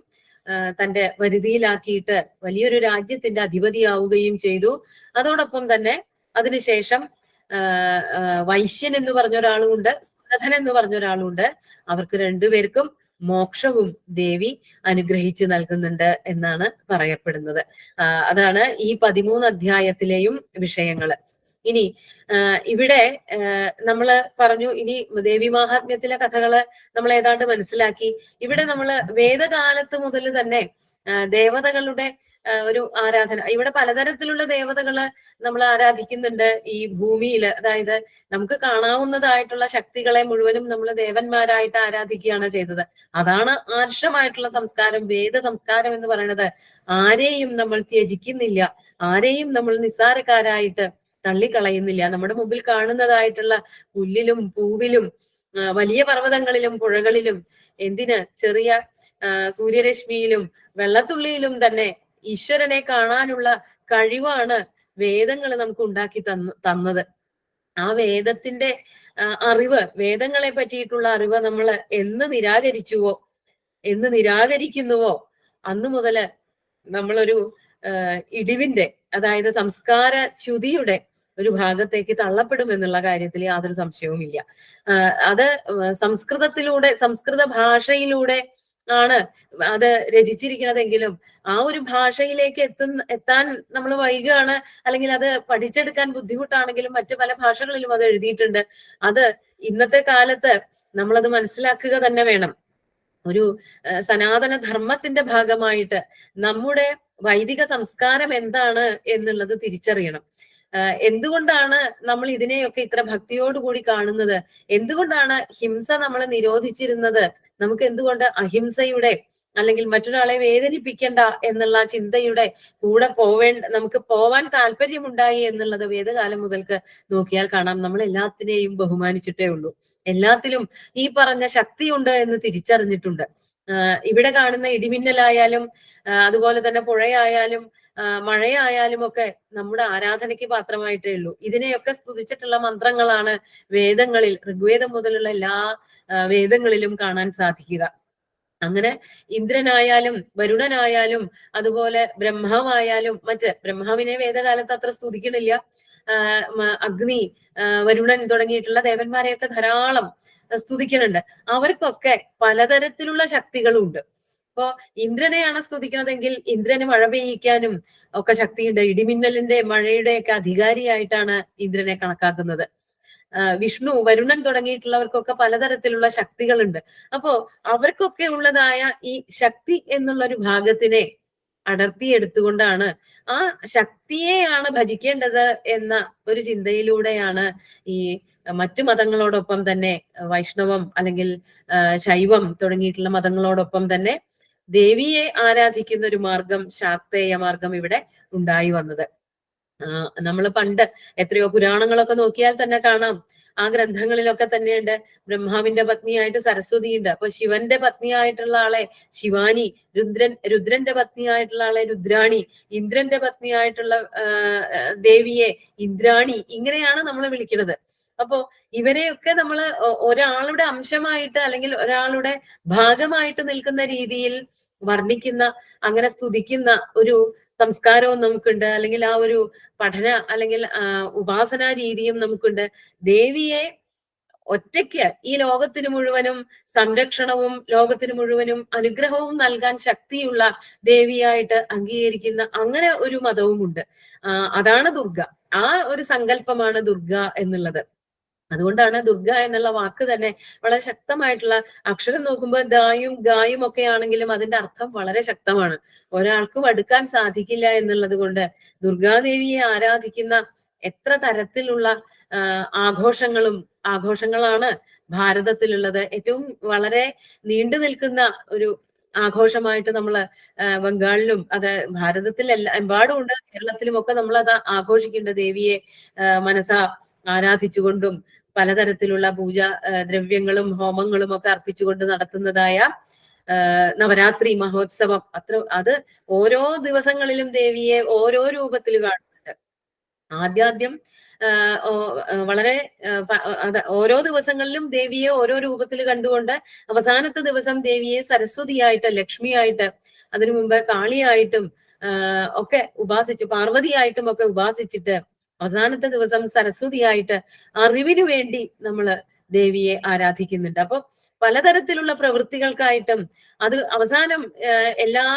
തന്റെ വരുതിയിലാക്കിയിട്ട് വലിയൊരു രാജ്യത്തിന്റെ അധിപതിയാവുകയും ചെയ്തു. അതോടൊപ്പം തന്നെ അതിനുശേഷം വൈശ്യൻ എന്ന് പറഞ്ഞ ഒരാളുമുണ്ട്, സുരഥൻ എന്ന് പറഞ്ഞ ഒരാളുണ്ട്. അവർക്ക് രണ്ടുപേർക്കും മോക്ഷവും ദേവി അനുഗ്രഹിച്ചു നൽകുന്നുണ്ട് എന്നാണ് പറയപ്പെടുന്നത്. അതാണ് ഈ 13 അധ്യായത്തിലെയും വിഷയങ്ങള്. ഇനി ഇവിടെ നമ്മള് പറഞ്ഞു, ഇനി ദേവി മാഹാത്മ്യത്തിലെ കഥകള് നമ്മൾ ഏതാണ്ട് മനസ്സിലാക്കി. ഇവിടെ നമ്മള് വേദകാലത്ത് മുതൽ തന്നെ ദേവതകളുടെ ഒരു ആരാധന, ഇവിടെ പലതരത്തിലുള്ള ദേവതകള് നമ്മൾ ആരാധിക്കുന്നുണ്ട് ഈ ഭൂമിയില്. അതായത് നമുക്ക് കാണാവുന്നതായിട്ടുള്ള ശക്തികളെ മുഴുവനും നമ്മൾ ദേവന്മാരായിട്ട് ആരാധിക്കുകയാണ് ചെയ്തത്. അതാണ് ആർഷമായിട്ടുള്ള സംസ്കാരം. വേദ സംസ്കാരം എന്ന് പറയുന്നത് ആരെയും നമ്മൾ ത്യജിക്കുന്നില്ല, ആരെയും നമ്മൾ നിസ്സാരക്കാരായിട്ട് തള്ളിക്കളയുന്നില്ല. നമ്മുടെ മുമ്പിൽ കാണുന്നതായിട്ടുള്ള പുല്ലിലും പൂവിലും വലിയ പർവ്വതങ്ങളിലും പുഴകളിലും എന്തിന് ചെറിയ സൂര്യരശ്മിയിലും വെള്ളത്തുള്ളിയിലും തന്നെ ഈശ്വരനെ കാണാനുള്ള കഴിവാണ് വേദങ്ങൾ നമുക്ക് ഉണ്ടാക്കി തന്നത്. ആ വേദത്തിന്റെ അറിവ്, വേദങ്ങളെ പറ്റിയിട്ടുള്ള അറിവ് നമ്മൾ എന്ന് നിരാകരിക്കുന്നുവോ അന്ന് മുതല് നമ്മളൊരു ഇടിവിന്റെ, അതായത് സംസ്കാര ച്യുതിയുടെ ഒരു ഭാഗത്തേക്ക് തള്ളപ്പെടും എന്നുള്ള കാര്യത്തിൽ യാതൊരു സംശയവുമില്ല. അത് സംസ്കൃത ഭാഷയിലൂടെ ആണ് അത് രചിച്ചിരിക്കുന്നതെങ്കിലും ആ ഒരു ഭാഷയിലേക്ക് എത്താൻ നമ്മൾ വൈകുകയാണ്, അല്ലെങ്കിൽ അത് പഠിച്ചെടുക്കാൻ ബുദ്ധിമുട്ടാണെങ്കിലും മറ്റു പല ഭാഷകളിലും അത് എഴുതിയിട്ടുണ്ട്. അത് ഇന്നത്തെ കാലത്ത് നമ്മളത് മനസ്സിലാക്കുക തന്നെ വേണം. ഒരു സനാതന ധർമ്മത്തിന്റെ ഭാഗമായിട്ട് നമ്മുടെ വൈദിക സംസ്കാരം എന്താണ് എന്നുള്ളത് തിരിച്ചറിയണം. എന്തുകൊണ്ടാണ് നമ്മൾ ഇതിനെയൊക്കെ ഇത്ര ഭക്തിയോടുകൂടി കാണുന്നത്? എന്തുകൊണ്ടാണ് ഹിംസ നമ്മൾ നിരോധിച്ചിരുന്നത്? നമുക്ക് എന്തുകൊണ്ട് അഹിംസയുടെ, അല്ലെങ്കിൽ മറ്റൊരാളെ വേദനിപ്പിക്കേണ്ട എന്നുള്ള ചിന്തയുടെ കൂടെ നമുക്ക് പോവാൻ താല്പര്യമുണ്ടായി എന്നുള്ളത് വേദകാലം മുതൽക്ക് നോക്കിയാൽ കാണാം. നമ്മൾ എല്ലാത്തിനെയും ബഹുമാനിച്ചിട്ടേ ഉള്ളൂ. എല്ലാത്തിലും ഈ പറഞ്ഞ ശക്തിയുണ്ട് എന്ന് തിരിച്ചറിഞ്ഞിട്ടുണ്ട്. ഇവിടെ കാണുന്ന ഇടിമിന്നലായാലും അതുപോലെ തന്നെ പുഴയായാലും മഴയായാലും ഒക്കെ നമ്മുടെ ആരാധനയ്ക്ക് പാത്രമായിട്ടേ ഉള്ളൂ. ഇതിനെയൊക്കെ സ്തുതിച്ചിട്ടുള്ള മന്ത്രങ്ങളാണ് വേദങ്ങളിൽ, ഋഗ്വേദം മുതലുള്ള എല്ലാ വേദങ്ങളിലും കാണാൻ സാധിക്കുക. അങ്ങനെ ഇന്ദ്രനായാലും വരുണനായാലും അതുപോലെ ബ്രഹ്മാവായാലും, ബ്രഹ്മാവിനെ വേദകാലത്ത് അത്ര സ്തുതിക്കണില്ല. അഗ്നി, വരുണൻ തുടങ്ങിയിട്ടുള്ള ദേവന്മാരെയൊക്കെ ധാരാളം സ്തുതിക്കുന്നുണ്ട്. അവർക്കൊക്കെ പലതരത്തിലുള്ള ശക്തികളുണ്ട്. അപ്പോ ഇന്ദ്രനെയാണ് സ്തുതിക്കുന്നതെങ്കിൽ ഇന്ദ്രന് മഴ പെയ്യിക്കാനും ഒക്കെ ശക്തിയുണ്ട്. ഇടിമിന്നലിന്റെ മഴയുടെ ഒക്കെ അധികാരിയായിട്ടാണ് ഇന്ദ്രനെ കണക്കാക്കുന്നത്. വിഷ്ണു, വരുണൻ തുടങ്ങിയിട്ടുള്ളവർക്കൊക്കെ പലതരത്തിലുള്ള ശക്തികളുണ്ട്. അപ്പോ അവർക്കൊക്കെ ഉള്ളതായ ഈ ശക്തി എന്നുള്ളൊരു ഭാഗത്തിനെ അടർത്തിയെടുത്തുകൊണ്ടാണ് ആ ശക്തിയെയാണ് ഭജിക്കേണ്ടത് എന്ന ഒരു ചിന്തയിലൂടെയാണ് ഈ മറ്റു മതങ്ങളോടൊപ്പം തന്നെ വൈഷ്ണവം അല്ലെങ്കിൽ ശൈവം തുടങ്ങിയിട്ടുള്ള മതങ്ങളോടൊപ്പം തന്നെ ദേവിയെ ആരാധിക്കുന്ന ഒരു മാർഗം, ശാക്തേയ മാർഗം ഇവിടെ ഉണ്ടായി വന്നത്. നമ്മൾ പണ്ട് എത്രയോ പുരാണങ്ങളൊക്കെ നോക്കിയാൽ തന്നെ കാണാം. ആ ഗ്രന്ഥങ്ങളിലൊക്കെ തന്നെയുണ്ട് ബ്രഹ്മാവിന്റെ പത്നിയായിട്ട് സരസ്വതി ഉണ്ട്. അപ്പൊ ശിവന്റെ പത്നിയായിട്ടുള്ള ആളെ ശിവാനി, രുദ്രന്റെ പത്നിയായിട്ടുള്ള ആളെ രുദ്രാണി, ഇന്ദ്രന്റെ പത്നിയായിട്ടുള്ള ദേവിയെ ഇന്ദ്രാണി, ഇങ്ങനെയാണ് നമ്മൾ വിളിക്കുന്നത്. അപ്പോ ഇവരെയൊക്കെ നമ്മൾ ഒരാളുടെ അംശമായിട്ട് അല്ലെങ്കിൽ ഒരാളുടെ ഭാഗമായിട്ട് നിൽക്കുന്ന രീതിയിൽ വർണ്ണിക്കുന്ന, അങ്ങനെ സ്തുതിക്കുന്ന ഒരു സംസ്കാരവും നമുക്കുണ്ട്, അല്ലെങ്കിൽ ആ ഒരു പഠന അല്ലെങ്കിൽ ഉപാസനാ രീതിയും നമുക്കുണ്ട്. ദേവിയെ ഒറ്റയ്ക്ക് ഈ ലോകത്തിന് മുഴുവനും സംരക്ഷണവും ലോകത്തിന് മുഴുവനും അനുഗ്രഹവും നൽകാൻ ശക്തിയുള്ള ദേവിയായിട്ട് അംഗീകരിക്കുന്ന അങ്ങനെ ഒരു മതവുമുണ്ട്. അതാണ് ദുർഗ. ആ ഒരു സങ്കല്പമാണ് ദുർഗ എന്നുള്ളത്. അതുകൊണ്ടാണ് ദുർഗ എന്നുള്ള വാക്ക് തന്നെ വളരെ ശക്തമായിട്ടുള്ള, അക്ഷരം നോക്കുമ്പോൾ ദായും ഗായും ഒക്കെ ആണെങ്കിലും അതിന്റെ അർത്ഥം വളരെ ശക്തമാണ്. ഒരാൾക്കും അടുക്കാൻ സാധിക്കില്ല എന്നുള്ളത് കൊണ്ട് ദുർഗാദേവിയെ ആരാധിക്കുന്ന എത്ര തരത്തിലുള്ള ആഘോഷങ്ങളാണ് ഭാരതത്തിലുള്ളത്. ഏറ്റവും വളരെ നീണ്ടു നിൽക്കുന്ന ഒരു ആഘോഷമായിട്ട് നമ്മള് ബംഗാളിലും, അത് ഭാരതത്തിൽ എമ്പാടും ഉണ്ട്, കേരളത്തിലും ഒക്കെ നമ്മൾ അത് ആഘോഷിക്കേണ്ട, ദേവിയെ മനസ്സാ ആരാധിച്ചുകൊണ്ടും പലതരത്തിലുള്ള പൂജ ദ്രവ്യങ്ങളും ഹോമങ്ങളും ഒക്കെ അർപ്പിച്ചുകൊണ്ട് നടത്തുന്നതായ നവരാത്രി മഹോത്സവം. അത് ഓരോ ദിവസങ്ങളിലും ദേവിയെ ഓരോ രൂപത്തിൽ കാണുന്നുണ്ട്. ആദ്യം വളരെ ഓരോ ദിവസങ്ങളിലും ദേവിയെ ഓരോ രൂപത്തിൽ കണ്ടുകൊണ്ട് അവസാനത്തെ ദിവസം ദേവിയെ സരസ്വതിയായിട്ട്, ലക്ഷ്മിയായിട്ട്, അതിനു മുമ്പ് കാളിയായിട്ടും ഒക്കെ ഉപാസിച്ചു, പാർവതിയായിട്ടും ഒക്കെ ഉപാസിച്ചിട്ട് അവസാനത്തെ ദിവസം സരസ്വതിയായിട്ട് അറിവിനു വേണ്ടി നമ്മള് ദേവിയെ ആരാധിക്കുന്നുണ്ട്. അപ്പൊ പലതരത്തിലുള്ള പ്രവൃത്തികൾക്കായിട്ടും അത് അവസാനം എല്ലാ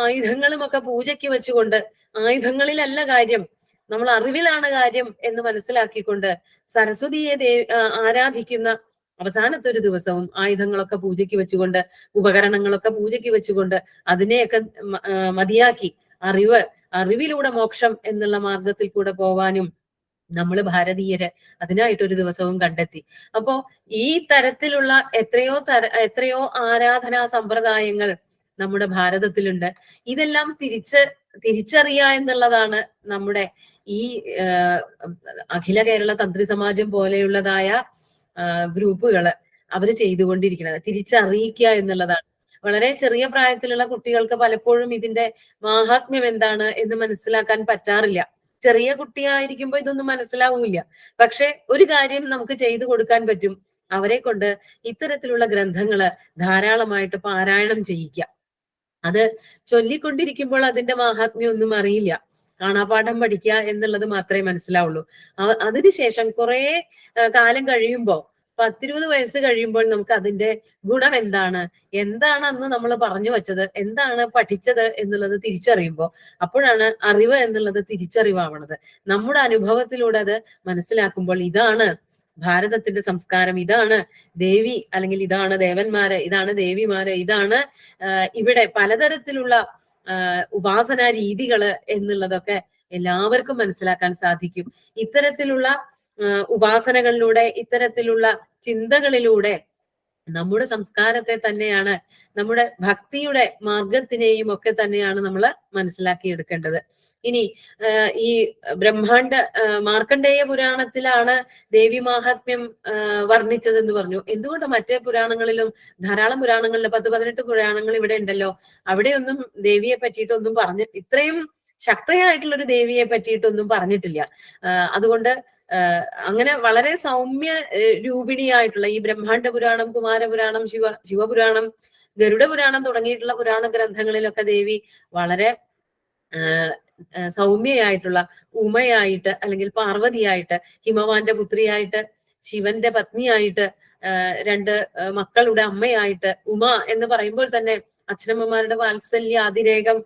ആയുധങ്ങളും ഒക്കെ പൂജയ്ക്ക് വെച്ചുകൊണ്ട്, ആയുധങ്ങളിലല്ല കാര്യം, നമ്മൾ അറിവിലാണ് കാര്യം എന്ന് മനസ്സിലാക്കിക്കൊണ്ട് സരസ്വതിയെ ആരാധിക്കുന്ന അവസാനത്തെ ഒരു ദിവസവും ആയുധങ്ങളൊക്കെ പൂജയ്ക്ക് വെച്ചുകൊണ്ട്, ഉപകരണങ്ങളൊക്കെ പൂജയ്ക്ക് വെച്ചുകൊണ്ട് അതിനെയൊക്കെ മതിയാക്കി അറിവിലൂടെ മോക്ഷം എന്നുള്ള മാർഗത്തിൽ കൂടെ പോവാനും നമ്മൾ ഭാരതീയര് അതിനായിട്ടൊരു ദിവസവും കണ്ടെത്തി. അപ്പോ ഈ തരത്തിലുള്ള എത്രയോ ആരാധനാ സമ്പ്രദായങ്ങൾ നമ്മുടെ ഭാരതത്തിലുണ്ട്. ഇതെല്ലാം തിരിച്ചറിയുക എന്നുള്ളതാണ് നമ്മുടെ ഈ അഖില കേരള തന്ത്രി സമാജം പോലെയുള്ളതായ ഗ്രൂപ്പുകള് അവര് ചെയ്തുകൊണ്ടിരിക്കുന്നത്. തിരിച്ചറിയിക്കുക എന്നുള്ളതാണ്. വളരെ ചെറിയ പ്രായത്തിലുള്ള കുട്ടികൾക്ക് പലപ്പോഴും ഇതിന്റെ മാഹാത്മ്യം എന്താണ് എന്ന് മനസ്സിലാക്കാൻ പറ്റാറില്ല. ചെറിയ കുട്ടിയായിരിക്കുമ്പോൾ ഇതൊന്നും മനസ്സിലാവില്ല. പക്ഷെ ഒരു കാര്യം നമുക്ക് ചെയ്തു കൊടുക്കാൻ പറ്റും, അവരെ കൊണ്ട് ഇത്തരത്തിലുള്ള ഗ്രന്ഥങ്ങള് ധാരാളമായിട്ട് പാരായണം ചെയ്യിക്കുക. അത് ചൊല്ലിക്കൊണ്ടിരിക്കുമ്പോൾ അതിന്റെ മാഹാത്മ്യം ഒന്നും അറിയില്ല, കാണാപാഠം പഠിക്കുക എന്നുള്ളത് മാത്രമേ മനസ്സിലാവുള്ളൂ. അതിനുശേഷം കുറെ കാലം കഴിയുമ്പോൾ, 10-20 വയസ്സ് കഴിയുമ്പോൾ നമുക്ക് അതിന്റെ ഗുണം എന്താണ് അന്ന് നമ്മൾ പറഞ്ഞു വെച്ചത്, എന്താണ് പഠിച്ചത് എന്നുള്ളത് തിരിച്ചറിയുമ്പോൾ, അപ്പോഴാണ് അറിവ് എന്നുള്ളത് തിരിച്ചറിവാവണത്. നമ്മുടെ അനുഭവത്തിലൂടെ അത് മനസ്സിലാക്കുമ്പോൾ ഇതാണ് ഭാരതത്തിന്റെ സംസ്കാരം, ഇതാണ് ദേവി, അല്ലെങ്കിൽ ഇതാണ് ദേവന്മാര്, ഇതാണ് ദേവിമാര്, ഇതാണ് ഇവിടെ പലതരത്തിലുള്ള ഉപാസനാ രീതികള് എന്നുള്ളതൊക്കെ എല്ലാവർക്കും മനസ്സിലാക്കാൻ സാധിക്കും. ഇത്തരത്തിലുള്ള ഉപാസനകളിലൂടെ, ഇത്തരത്തിലുള്ള ചിന്തകളിലൂടെ നമ്മുടെ സംസ്കാരത്തെ തന്നെയാണ്, നമ്മുടെ ഭക്തിയുടെ മാർഗത്തിനെയും ഒക്കെ തന്നെയാണ് നമ്മൾ മനസ്സിലാക്കിയെടുക്കേണ്ടത്. ഇനി ഈ മാർക്കണ്ഡേയ പുരാണത്തിലാണ് ദേവി മാഹാത്മ്യം വർണ്ണിച്ചതെന്ന് പറഞ്ഞു. എന്തുകൊണ്ട് മറ്റേ പുരാണങ്ങളിലും, ധാരാളം പുരാണങ്ങളിൽ 10-18 പുരാണങ്ങൾ ഇവിടെ ഉണ്ടല്ലോ, അവിടെയൊന്നും ദേവിയെ പറ്റിയിട്ടൊന്നും ഇത്രയും ശക്തയായിട്ടുള്ള ഒരു ദേവിയെ പറ്റിയിട്ടൊന്നും പറഞ്ഞിട്ടില്ല. അതുകൊണ്ട് അങ്ങനെ വളരെ സൗമ്യ രൂപിണിയായിട്ടുള്ള ഈ ബ്രഹ്മാണ്ഡ പുരാണം, കുമാരപുരാണം, ശിവപുരാണം, ഗരുഡ പുരാണം തുടങ്ങിയിട്ടുള്ള പുരാണ ഗ്രന്ഥങ്ങളിലൊക്കെ ദേവി വളരെ സൗമ്യയായിട്ടുള്ള, ഉമയായിട്ട്, അല്ലെങ്കിൽ പാർവതിയായിട്ട്, ഹിമവാന്റെ പുത്രിയായിട്ട്, ശിവന്റെ പത്നിയായിട്ട്, 2 മക്കളുടെ അമ്മയായിട്ട്, ഉമ എന്ന് പറയുമ്പോൾ തന്നെ അച്ഛനമ്മമാരുടെ വാത്സല്യ അതിരേകം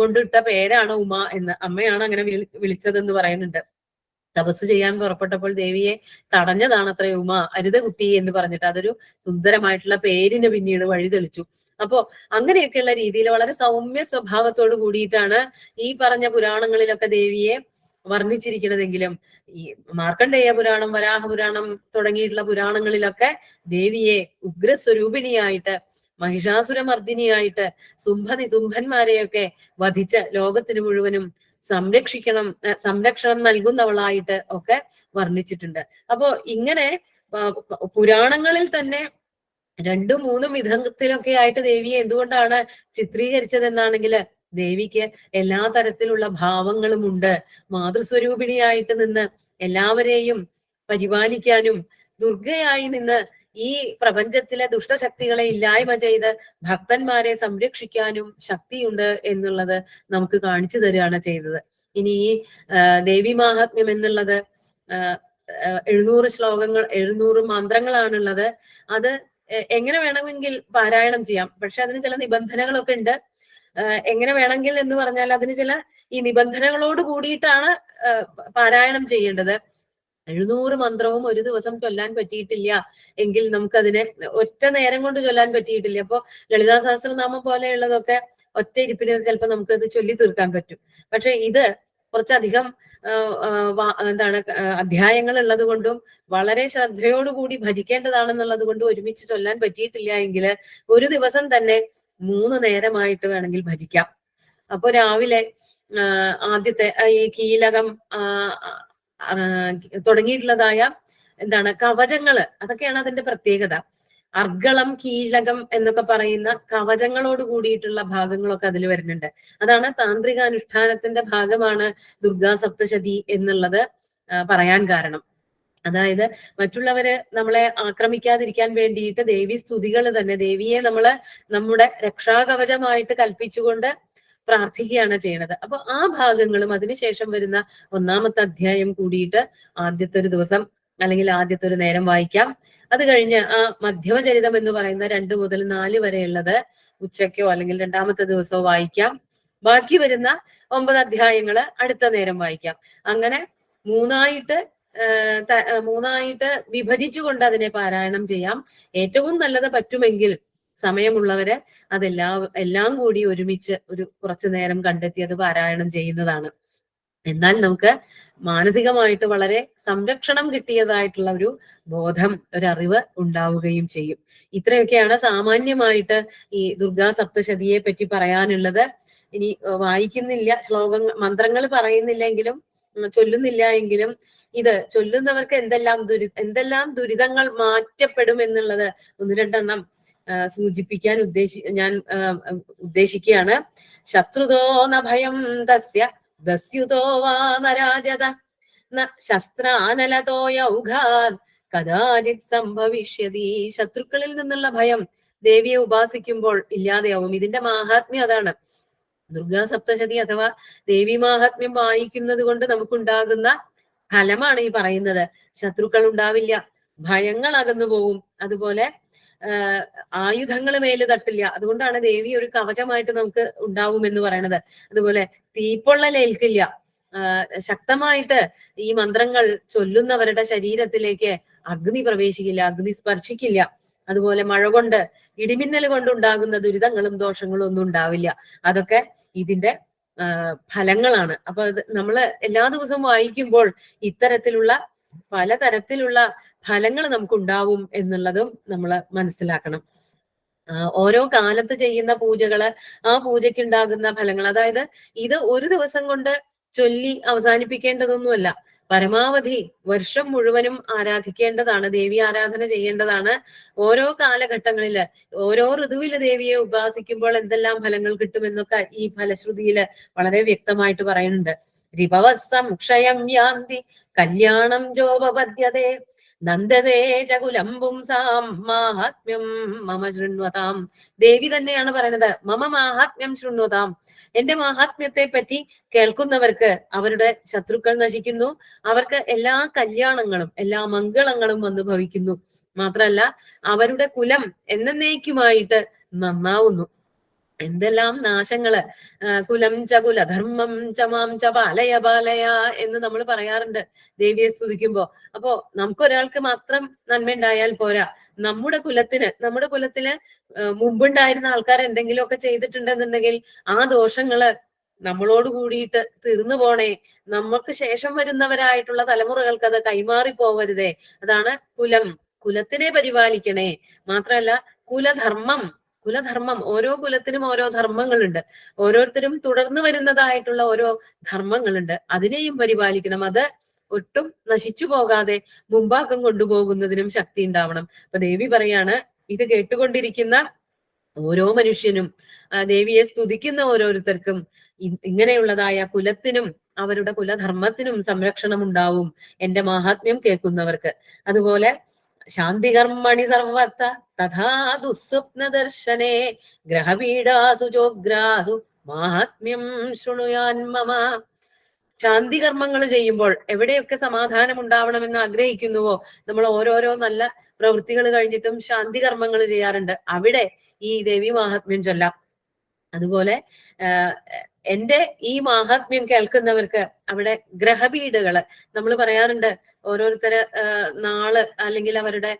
കൊണ്ടിട്ട പേരാണ് ഉമ എന്ന്. അമ്മയാണ് അങ്ങനെ വിളിച്ചതെന്ന് പറയുന്നുണ്ട്. തപസ് ചെയ്യാൻ പുറപ്പെട്ടപ്പോൾ ദേവിയെ തടഞ്ഞതാണ് അത്ര ഉമ, അരുത കുട്ടി എന്ന് പറഞ്ഞിട്ട്. അതൊരു സുന്ദരമായിട്ടുള്ള പേരിന് പിന്നീട് വഴി തെളിച്ചു. അപ്പോ അങ്ങനെയൊക്കെയുള്ള രീതിയിൽ വളരെ സൗമ്യ സ്വഭാവത്തോട് കൂടിയിട്ടാണ് ഈ പറഞ്ഞ പുരാണങ്ങളിലൊക്കെ ദേവിയെ വർണ്ണിച്ചിരിക്കുന്നതെങ്കിലും ഈ മാർക്കണ്ഡേയ പുരാണം, വരാഹപുരാണം തുടങ്ങിയിട്ടുള്ള പുരാണങ്ങളിലൊക്കെ ദേവിയെ ഉഗ്രസ്വരൂപിണിയായിട്ട്, മഹിഷാസുരമർദ്ദിനിയായിട്ട്, സുംഭന്മാരെയൊക്കെ വധിച്ച് ലോകത്തിന് മുഴുവനും സംരക്ഷണം നൽകുന്നവളായിട്ട് ഒക്കെ വർണ്ണിച്ചിട്ടുണ്ട്. അപ്പോ ഇങ്ങനെ പുരാണങ്ങളിൽ തന്നെ 2-3 വിധത്തിലൊക്കെ ആയിട്ട് ദേവിയെ എന്തുകൊണ്ടാണ് ചിത്രീകരിച്ചതെന്നാണെങ്കിൽ, ദേവിക്ക് എല്ലാ തരത്തിലുള്ള ഭാവങ്ങളും ഉണ്ട്. മാതൃസ്വരൂപിണിയായിട്ട് നിന്ന് എല്ലാവരെയും പരിപാലിക്കാനും ദുർഗയായി നിന്ന് ഈ പ്രപഞ്ചത്തിലെ ദുഷ്ടശക്തികളെ ഇല്ലായ്മ ചെയ്ത് ഭക്തന്മാരെ സംരക്ഷിക്കാനും ശക്തിയുണ്ട് എന്നുള്ളത് നമുക്ക് കാണിച്ചു തരികയാണ് ചെയ്തത്. ഇനി ഈ ദേവി മാഹാത്മ്യം എന്നുള്ളത് 700 ശ്ലോകങ്ങൾ, 700 മന്ത്രങ്ങളാണുള്ളത്. അത് എങ്ങനെ വേണമെങ്കിൽ പാരായണം ചെയ്യാം. പക്ഷെ അതിന് ചില നിബന്ധനകളൊക്കെ ഉണ്ട്. എങ്ങനെ വേണമെങ്കിൽ എന്ന് പറഞ്ഞാൽ അതിന് ചില ഈ നിബന്ധനകളോട് കൂടിയിട്ടാണ് പാരായണം ചെയ്യേണ്ടത്. 700 മന്ത്രവും ഒരു ദിവസം ചൊല്ലാൻ പറ്റിയിട്ടില്ല എങ്കിൽ നമുക്കതിനെ ഒറ്റ നേരം കൊണ്ട് ചൊല്ലാൻ പറ്റിയിട്ടില്ല. അപ്പൊ ലളിതാ സഹസ്രനാമം പോലെയുള്ളതൊക്കെ ഒറ്റ ഇരിപ്പിന് ചിലപ്പോൾ നമുക്കത് ചൊല്ലി തീർക്കാൻ പറ്റും. പക്ഷെ ഇത് കുറച്ചധികം അധ്യായങ്ങൾ ഉള്ളത് കൊണ്ടും വളരെ ശ്രദ്ധയോടുകൂടി ഭജിക്കേണ്ടതാണെന്നുള്ളത് കൊണ്ട് ഒരുമിച്ച് ചൊല്ലാൻ പറ്റിയിട്ടില്ല എങ്കിൽ ഒരു ദിവസം തന്നെ 3 നേരമായിട്ട് വേണമെങ്കിൽ ഭജിക്കാം. അപ്പൊ രാവിലെ ആദ്യത്തെ ഈ കീലകം തുടങ്ങിയിട്ടുള്ളതായ കവചങ്ങള്, അതൊക്കെയാണ് അതിന്റെ പ്രത്യേകത. അർഗളം, കീലകം എന്നൊക്കെ പറയുന്ന കവചങ്ങളോട് കൂടിയിട്ടുള്ള ഭാഗങ്ങളൊക്കെ അതിൽ വരുന്നുണ്ട്. അതാണ് താന്ത്രികാനുഷ്ഠാനത്തിന്റെ ഭാഗമാണ് ദുർഗാ സപ്തശതി എന്നുള്ളത് പറയാൻ കാരണം. അതായത് മറ്റുള്ളവര് നമ്മളെ ആക്രമിക്കാതിരിക്കാൻ വേണ്ടിയിട്ട് ദേവി സ്തുതികൾ തന്നെ, ദേവിയെ നമ്മള് നമ്മുടെ രക്ഷാകവചമായിട്ട് കൽപ്പിച്ചുകൊണ്ട് പ്രാർത്ഥിക്കുകയാണ് ചെയ്യണത്. അപ്പൊ ആ ഭാഗങ്ങളും അതിനുശേഷം വരുന്ന 1ാമത്തെ അധ്യായം കൂടിയിട്ട് ആദ്യത്തെ ഒരു ദിവസം അല്ലെങ്കിൽ ആദ്യത്തെ ഒരു നേരം വായിക്കാം. അത് കഴിഞ്ഞ് ആ മധ്യമചരിതം എന്ന് പറയുന്ന 2 മുതൽ 4 വരെയുള്ളത് ഉച്ചയ്ക്കോ അല്ലെങ്കിൽ 2ാമത്തെ ദിവസമോ വായിക്കാം. ബാക്കി വരുന്ന 9 അധ്യായങ്ങള് അടുത്ത നേരം വായിക്കാം. അങ്ങനെ മൂന്നായിട്ട് വിഭജിച്ചുകൊണ്ട് അതിനെ പാരായണം ചെയ്യാം. ഏറ്റവും നല്ലത് പറ്റുമെങ്കിൽ സമയമുള്ളവര് എല്ലാം കൂടി ഒരുമിച്ച് ഒരു കുറച്ചു നേരം കണ്ടെത്തി അത് പാരായണം ചെയ്യുന്നതാണ്. എന്നാൽ നമുക്ക് മാനസികമായിട്ട് വളരെ സംരക്ഷണം കിട്ടിയതായിട്ടുള്ള ഒരു ബോധം, ഒരറിവ് ഉണ്ടാവുകയും ചെയ്യും. ഇത്രയൊക്കെയാണ് സാമാന്യമായിട്ട് ഈ ദുർഗാ സപ്തശതിയെ പറ്റി പറയാനുള്ളത്. ഇനി വായിക്കുന്നില്ല, മന്ത്രങ്ങൾ പറയുന്നില്ലെങ്കിലും ചൊല്ലുന്നില്ല എങ്കിലും ഇത് ചൊല്ലുന്നവർക്ക് എന്തെല്ലാം ദുരിതങ്ങൾ മാറ്റപ്പെടും എന്നുള്ളത് 1-2 എണ്ണം സൂചിപ്പിക്കാൻ ഞാൻ ഉദ്ദേശിക്കുകയാണ്. ശത്രുതോ ന ഭയം തസ്യ ദസ്യുതോ വാ നരാജത ന ശസ്ത്രാനലതോ യൗഘാൻ കദാചിത് സംഭവിഷ്യതി. ശത്രുക്കളിൽ നിന്നുള്ള ഭയം ദേവിയെ ഉപാസിക്കുമ്പോൾ ഇല്ലാതെയാവും. ഇതിന്റെ മാഹാത്മ്യം അതാണ്. ദുർഗാ സപ്തശതി അഥവാ ദേവി മാഹാത്മ്യം വായിക്കുന്നത് കൊണ്ട് നമുക്കുണ്ടാകുന്ന ഫലമാണ് ഈ പറയുന്നത്. ശത്രുക്കൾ ഉണ്ടാവില്ല, ഭയങ്ങൾ അകന്നു പോവും, അതുപോലെ ആയുധങ്ങൾ മേല് തട്ടില്ല. അതുകൊണ്ടാണ് ദേവി ഒരു കവചമായിട്ട് നമുക്ക് ഉണ്ടാവും എന്ന് പറയുന്നത്. അതുപോലെ തീപ്പൊള്ളലേൽക്കില്ല. ശക്തമായിട്ട് ഈ മന്ത്രങ്ങൾ ചൊല്ലുന്നവരുടെ ശരീരത്തിലേക്ക് അഗ്നി പ്രവേശിക്കില്ല, അഗ്നി സ്പർശിക്കില്ല. അതുപോലെ മഴ കൊണ്ട്, ഇടിമിന്നൽ കൊണ്ടുണ്ടാകുന്ന ദുരിതങ്ങളും ദോഷങ്ങളും ഒന്നും ഉണ്ടാവില്ല. അതൊക്കെ ഇതിന്റെ ഫലങ്ങളാണ്. അപ്പൊ അത് നമ്മള് എല്ലാ ദിവസവും വായിക്കുമ്പോൾ ഇത്തരത്തിലുള്ള പലതരത്തിലുള്ള ഫലങ്ങൾ നമുക്കുണ്ടാവും എന്നുള്ളതും നമ്മൾ മനസ്സിലാക്കണം. ഓരോ കാലത്ത് ചെയ്യുന്ന പൂജകള്, ആ പൂജയ്ക്ക് ഉണ്ടാകുന്ന ഫലങ്ങൾ, അതായത് ഇത് ഒരു ദിവസം കൊണ്ട് ചൊല്ലി അവസാനിപ്പിക്കേണ്ടതൊന്നുമല്ല. പരമാവധി വർഷം മുഴുവനും ആരാധിക്കേണ്ടതാണ്, ദേവി ആരാധന ചെയ്യേണ്ടതാണ്. ഓരോ കാലഘട്ടങ്ങളില് ഓരോ ഋതുവില് ദേവിയെ ഉപാസിക്കുമ്പോൾ എന്തെല്ലാം ഫലങ്ങൾ കിട്ടുമെന്നൊക്കെ ഈ ഫലശ്രുതിയില് വളരെ വ്യക്തമായിട്ട് പറയുന്നുണ്ട്. രിപവസം ക്ഷയം യാന്തി കല്യാണം ജോപപദ്യതേ നന്ദതേ ചകുലംബും സാം മാഹാത്മ്യം മമ ശൃണ്വതാം. ദേവി തന്നെയാണ് പറയുന്നത്, മമ മാഹാത്മ്യം ശൃണ്വതാം. എന്റെ മാഹാത്മ്യത്തെ പറ്റി കേൾക്കുന്നവർക്ക് അവരുടെ ശത്രുക്കൾ നശിക്കുന്നു, അവർക്ക് എല്ലാ കല്യാണങ്ങളും എല്ലാ മംഗളങ്ങളും വന്നു ഭവിക്കുന്നു. മാത്രല്ല അവരുടെ കുലം എന്നേക്കുമായിട്ട് നന്നാവുന്നു. എന്തെല്ലാം നാശങ്ങള്, കുലം ച കുലധർമ്മം ചമാം ച ബാലയ ബാലയ എന്ന് നമ്മൾ പറയാറുണ്ട് ദേവിയെ സ്തുതിക്കുമ്പോ. അപ്പോ നമുക്കൊരാൾക്ക് മാത്രം നന്മയുണ്ടായാൽ പോരാ, നമ്മുടെ കുലത്തില് മുമ്പുണ്ടായിരുന്ന ആൾക്കാർ എന്തെങ്കിലുമൊക്കെ ചെയ്തിട്ടുണ്ടെന്നുണ്ടെങ്കിൽ ആ ദോഷങ്ങള് നമ്മളോട് കൂടിയിട്ട് തീർന്നു പോണേ, നമുക്ക് ശേഷം വരുന്നവരായിട്ടുള്ള തലമുറകൾക്ക് അത് കൈമാറി പോവരുതേ. അതാണ് കുലത്തിനെ പരിപാലിക്കണേ. മാത്രല്ല കുലധർമ്മം, ഓരോ കുലത്തിനും ഓരോ ധർമ്മങ്ങളുണ്ട്, ഓരോരുത്തരും തുടർന്നു വരുന്നതായിട്ടുള്ള ഓരോ ധർമ്മങ്ങളുണ്ട്, അതിനെയും പരിപാലിക്കണം. അത് ഒട്ടും നശിച്ചു പോകാതെ മുമ്പാക്കം കൊണ്ടുപോകുന്നതിനും ശക്തി ഉണ്ടാവണം. അപ്പൊ ദേവി പറയാണ്, ഇത് കേട്ടുകൊണ്ടിരിക്കുന്ന ഓരോ മനുഷ്യനും ദേവിയെ സ്തുതിക്കുന്ന ഓരോരുത്തർക്കും ഇങ്ങനെയുള്ളതായ കുലത്തിനും അവരുടെ കുലധർമ്മത്തിനും സംരക്ഷണം ഉണ്ടാവും എന്റെ മാഹാത്മ്യം കേൾക്കുന്നവർക്ക്. അതുപോലെ ശാന്തികർമ്മണി സർവത്ത തഥാ ദുസ്വപ്ന ദർശനേ ഗ്രഹപീഡാസു ചോഗ്രാസു മാഹാത്മ്യം ശൃണുയാൻ മമ. ശാന്തി കർമ്മങ്ങൾ ചെയ്യുമ്പോൾ എവിടെയൊക്കെ സമാധാനം ഉണ്ടാവണമെന്ന് ആഗ്രഹിക്കുന്നുവോ, നമ്മൾ ഓരോരോ നല്ല പ്രവൃത്തികൾ കഴിഞ്ഞിട്ടും ശാന്തി കർമ്മങ്ങൾ ചെയ്യാറുണ്ട്, അവിടെ ഈ ദേവി മാഹാത്മ്യം ചൊല്ലാം. അതുപോലെ എന്റെ ഈ മാഹാത്മ്യം കേൾക്കുന്നവർക്ക് അവിടെ ഗ്രഹപീഡകള്, നമ്മൾ പറയാറുണ്ട് ഓരോരുത്തര് നാള് അല്ലെങ്കിൽ അവരുടെ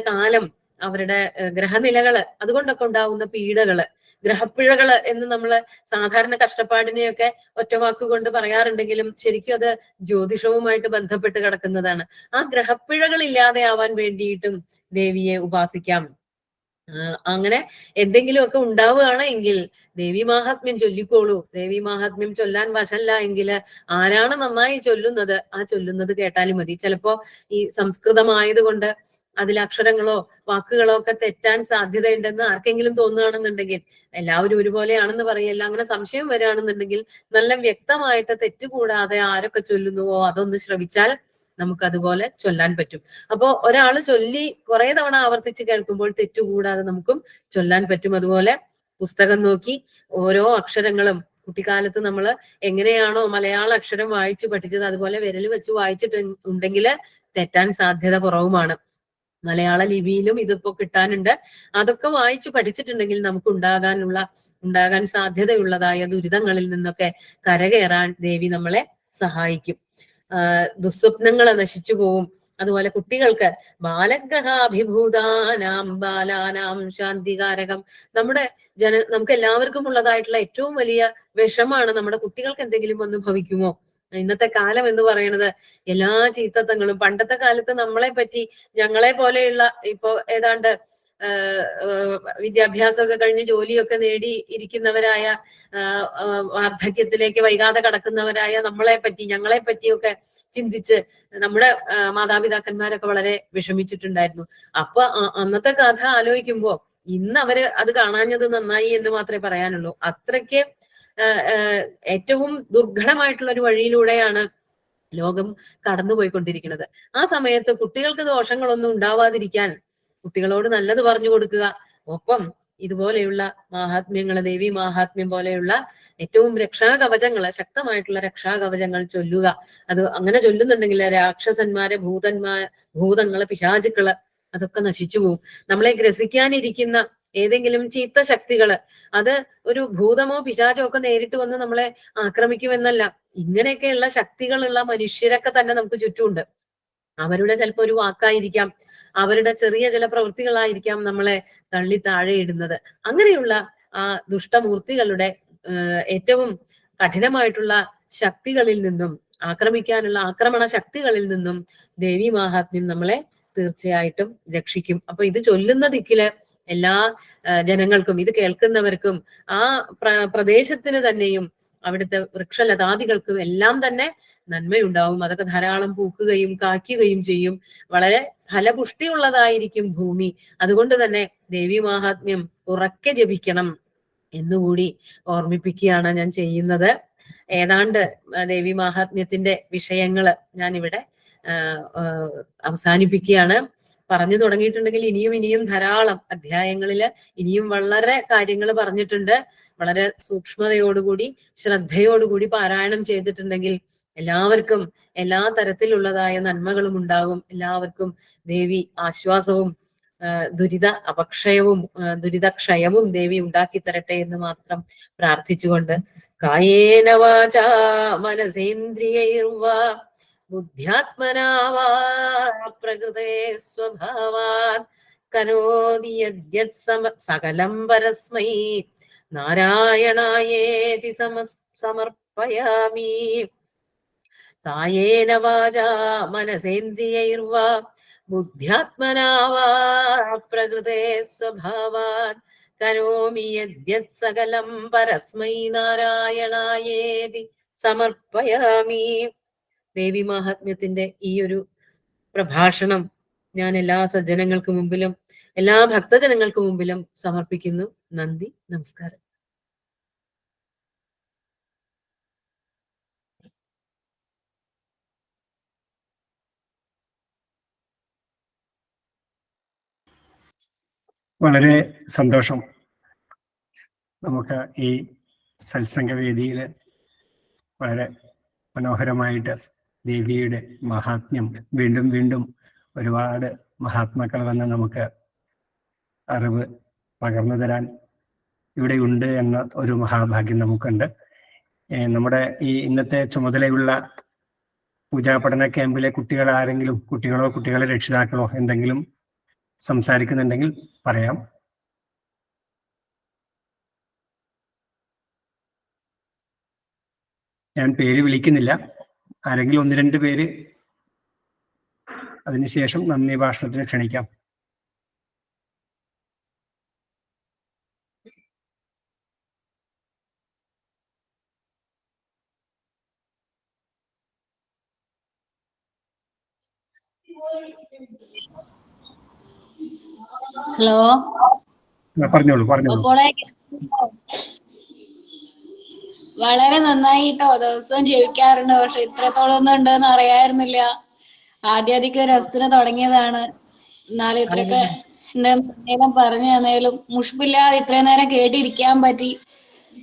കാലം, അവരുടെ ഗ്രഹനിലകള്, അതുകൊണ്ടൊക്കെ ഉണ്ടാവുന്ന പീഡകള്, ഗ്രഹപ്പിഴകള് എന്ന് നമ്മള് സാധാരണ കഷ്ടപ്പാടിനെയൊക്കെ ഒറ്റവാക്കുകൊണ്ട് പറയാറുണ്ടെങ്കിലും ശരിക്കും അത് ജ്യോതിഷവുമായിട്ട് ബന്ധപ്പെട്ട് കിടക്കുന്നതാണ്. ആ ഗ്രഹപ്പിഴകൾ ഇല്ലാതെയാവാൻ വേണ്ടിയിട്ടും ദേവിയെ ഉപാസിക്കാം. അങ്ങനെ എന്തെങ്കിലുമൊക്കെ ഉണ്ടാവുകയാണ് എങ്കിൽ ദേവി മാഹാത്മ്യം ചൊല്ലിക്കോളൂ. ദേവി മാഹാത്മ്യം ചൊല്ലാൻ വശല്ല എങ്കിൽ ആരാണ് നന്നായി ചൊല്ലുന്നത് ആ ചൊല്ലുന്നത് കേട്ടാലും മതി. ചിലപ്പോ ഈ സംസ്കൃതമായതുകൊണ്ട് അതിൽ അക്ഷരങ്ങളോ വാക്കുകളോ ഒക്കെ തെറ്റാൻ സാധ്യതയുണ്ടെന്ന് ആർക്കെങ്കിലും തോന്നുകയാണെന്നുണ്ടെങ്കിൽ, എല്ലാവരും ഒരുപോലെയാണെന്ന് പറയല്ല, അങ്ങനെ സംശയം വരികയാണെന്നുണ്ടെങ്കിൽ നല്ല വ്യക്തമായിട്ട് തെറ്റുകൂടാതെ ആരൊക്കെ ചൊല്ലുന്നുവോ അതൊന്ന് ശ്രവിച്ചാൽ നമുക്ക് അതുപോലെ ചൊല്ലാൻ പറ്റും. അപ്പോ ഒരാള് ചൊല്ലി കുറെ തവണ ആവർത്തിച്ച് കേൾക്കുമ്പോൾ തെറ്റുകൂടാതെ നമുക്കും ചൊല്ലാൻ പറ്റും. അതുപോലെ പുസ്തകം നോക്കി ഓരോ അക്ഷരങ്ങളും കുട്ടിക്കാലത്ത് നമ്മൾ എങ്ങനെയാണോ മലയാള അക്ഷരം വായിച്ചു പഠിച്ചത് അതുപോലെ വിരൽ വെച്ച് വായിച്ചിട്ടുണ്ടെങ്കിൽ തെറ്റാൻ സാധ്യത കുറവുമാണ്. മലയാള ലിപിയിലും ഇതിപ്പോ കിട്ടാനുണ്ട്. അതൊക്കെ വായിച്ചു പഠിച്ചിട്ടുണ്ടെങ്കിൽ നമുക്ക് ഉണ്ടാകാൻ സാധ്യതയുള്ളതായ ദുരിതങ്ങളിൽ നിന്നൊക്കെ കരകയറാൻ ദേവി നമ്മളെ സഹായിക്കും. ദുസ്വപ്നങ്ങളെ നശിച്ചു പോവും. അതുപോലെ കുട്ടികൾക്ക് ബാലഗ്രഹാഭിഭൂതാനാം ബാലാനാം ശാന്തികാരകം, നമുക്ക് എല്ലാവർക്കും ഉള്ളതായിട്ടുള്ള ഏറ്റവും വലിയ വിഷമാണ് നമ്മുടെ കുട്ടികൾക്ക് എന്തെങ്കിലും ഒന്ന് ഭവിക്കുമോ. ഇന്നത്തെ കാലം എന്ന് പറയുന്നത് എല്ലാ ചീത്തത്തങ്ങളും, പണ്ടത്തെ കാലത്ത് ഞങ്ങളെ പോലെയുള്ള ഇപ്പോ ഏതാണ്ട് വിദ്യാഭ്യാസമൊക്കെ കഴിഞ്ഞ് ജോലിയൊക്കെ നേടി ഇരിക്കുന്നവരായ, വാർദ്ധക്യത്തിലേക്ക് വൈകാതെ കടക്കുന്നവരായ ഞങ്ങളെ പറ്റിയൊക്കെ ചിന്തിച്ച് നമ്മുടെ മാതാപിതാക്കന്മാരൊക്കെ വളരെ വിഷമിച്ചിട്ടുണ്ടായിരുന്നു. അപ്പൊ അന്നത്തെ കഥ ആലോചിക്കുമ്പോ ഇന്ന് അവര് അത് കാണാഞ്ഞത് നന്നായി എന്ന് മാത്രമേ പറയാനുള്ളൂ. അത്രയ്ക്ക് ഏറ്റവും ദുർഘടമായിട്ടുള്ള ഒരു വഴിയിലൂടെയാണ് ലോകം കടന്നുപോയിക്കൊണ്ടിരിക്കുന്നത്. ആ സമയത്ത് കുട്ടികൾക്ക് ദോഷങ്ങളൊന്നും ഉണ്ടാവാതിരിക്കാൻ കുട്ടികളോട് നല്ലത് പറഞ്ഞു കൊടുക്കുക. ഒപ്പം ഇതുപോലെയുള്ള മാഹാത്മ്യങ്ങള്, ദേവി മാഹാത്മ്യം പോലെയുള്ള ഏറ്റവും ശക്തമായിട്ടുള്ള രക്ഷാകവചങ്ങൾ ചൊല്ലുക. അത് അങ്ങനെ ചൊല്ലുന്നുണ്ടെങ്കിൽ രാക്ഷസന്മാരെ, ഭൂതങ്ങള്, പിശാചുക്കള് അതൊക്കെ നശിച്ചു പോവും. നമ്മളെ ഗ്രസിക്കാനിരിക്കുന്ന ഏതെങ്കിലും ചീത്ത ശക്തികള്, അത് ഒരു ഭൂതമോ പിശാചോ ഒക്കെ നേരിട്ട് വന്ന് നമ്മളെ ആക്രമിക്കുമെന്നല്ല, ഇങ്ങനെയൊക്കെയുള്ള ശക്തികളുള്ള മനുഷ്യരൊക്കെ തന്നെ നമുക്ക് ചുറ്റുമുണ്ട്. അവരുടെ ചിലപ്പോ ഒരു വാക്കായിരിക്കാം, അവരുടെ ചെറിയ ചില പ്രവൃത്തികളായിരിക്കാം നമ്മളെ തള്ളി താഴെ ഇടുന്നത്. അങ്ങനെയുള്ള ആ ദുഷ്ടമൂർത്തികളുടെ ഏറ്റവും കഠിനമായിട്ടുള്ള ശക്തികളിൽ നിന്നും, ആക്രമണ ശക്തികളിൽ നിന്നും ദേവി മാഹാത്മ്യം നമ്മളെ തീർച്ചയായിട്ടും രക്ഷിക്കും. അപ്പൊ ഇത് ചൊല്ലുന്ന ദിക്കില് എല്ലാ ജനങ്ങൾക്കും, ഇത് കേൾക്കുന്നവർക്കും, ആ പ്രദേശത്തിന് തന്നെയും അവിടുത്തെ വൃക്ഷലതാദികൾക്കും എല്ലാം തന്നെ നന്മയുണ്ടാവും. അതൊക്കെ ധാരാളം പൂക്കുകയും കായ്ക്കുകയും ചെയ്യും. വളരെ ഫലപുഷ്ടിയുള്ളതായിരിക്കും ഭൂമി. അതുകൊണ്ട് തന്നെ ദേവി മാഹാത്മ്യം ഉറക്കെ ജപിക്കണം എന്നുകൂടി ഓർമ്മിപ്പിക്കുകയാണ് ഞാൻ ചെയ്യുന്നത്. ഏതാണ്ട് ദേവി മാഹാത്മ്യത്തിന്റെ വിഷയങ്ങള് ഞാൻ ഇവിടെ അവസാനിപ്പിക്കുകയാണ്. പറഞ്ഞു തുടങ്ങിയിട്ടുണ്ടെങ്കിൽ ഇനിയും ധാരാളം അധ്യായങ്ങളില് ഇനിയും വളരെ കാര്യങ്ങൾ പറഞ്ഞിട്ടുണ്ട്. വളരെ സൂക്ഷ്മതയോടുകൂടി ശ്രദ്ധയോടുകൂടി പാരായണം ചെയ്തിട്ടുണ്ടെങ്കിൽ എല്ലാവർക്കും എല്ലാ തരത്തിലുള്ളതായ നന്മകളും ഉണ്ടാകും. എല്ലാവർക്കും ദേവി ആശ്വാസവും ദുരിതക്ഷയവും ദേവി ഉണ്ടാക്കി തരട്ടെ എന്ന് മാത്രം പ്രാർത്ഥിച്ചുകൊണ്ട്, കായേന വാചാ മനസേന്ദ്രിയൈർവാ ബുദ്ധ്യാത്മനാ വാ പ്രകൃതേ സ്വഭാവാത് കരോതി യദ്യത് സകലം പരസ്മൈ നാരായണായേതി സമർപ്പയാമി. കായേന വാചാ മനസേന്ദ്രിയൈർവാ ബുദ്ധ്യാത്മനാ വാ പ്രകൃതേ സ്വഭാവാത് കരോമി യദ്യത് സകലം പരസ്മൈ നാരായണായേതി സമർപ്പയാമി. ദേവി മാഹാത്മ്യത്തിന്റെ ഈ ഒരു പ്രഭാഷണം ഞാൻ എല്ലാ സജ്ജനങ്ങൾക്ക് മുമ്പിലും, എല്ലാ ഭക്തജനങ്ങൾക്ക് മുമ്പിലും സമർപ്പിക്കുന്നു. നന്ദി, നമസ്കാരം. വളരെ സന്തോഷം. നമുക്ക് ഈ സത്സംഗവേദിയിൽ വളരെ മനോഹരമായിട്ട് ദേവിയുടെ മഹാത്മ്യം വീണ്ടും വീണ്ടും ഒരുപാട് മഹാത്മാക്കൾ വന്ന് നമുക്ക് അറിവ് പകർന്നു തരാൻ ഇവിടെ ഉണ്ട് എന്ന ഒരു മഹാഭാഗ്യം നമുക്കുണ്ട്. നമ്മുടെ ഈ ഇന്നത്തെ ചുമതലയുള്ള പൂജാപഠന ക്യാമ്പിലെ കുട്ടികൾ ആരെങ്കിലും, കുട്ടികളോ കുട്ടികളെ രക്ഷിതാക്കളോ എന്തെങ്കിലും സംസാരിക്കുന്നുണ്ടെങ്കിൽ പറയാം. ഞാൻ പേര് വിളിക്കുന്നില്ല. ആരെങ്കിലും 1-2 പേര് അതിനുശേഷം നന്ദി ഭാഷണത്തിന് ക്ഷണിക്കാം. ഹലോ, പറഞ്ഞോളൂ. വളരെ നന്നായിട്ടോ. ദിവസവും ജീവിക്കാറുണ്ട്, പക്ഷെ ഇത്രത്തോളം ഒന്നും ഉണ്ടെന്ന് അറിയായിരുന്നില്ല. ആദ്യം രസത്തിന് തുടങ്ങിയതാണ്. എന്നാലും ഇത്രയൊക്കെ ഉണ്ടെന്ന് പറഞ്ഞു തന്നേലും മുഷിപ്പില്ലാതെ ഇത്രയും നേരം കേട്ടിരിക്കാൻ പറ്റി.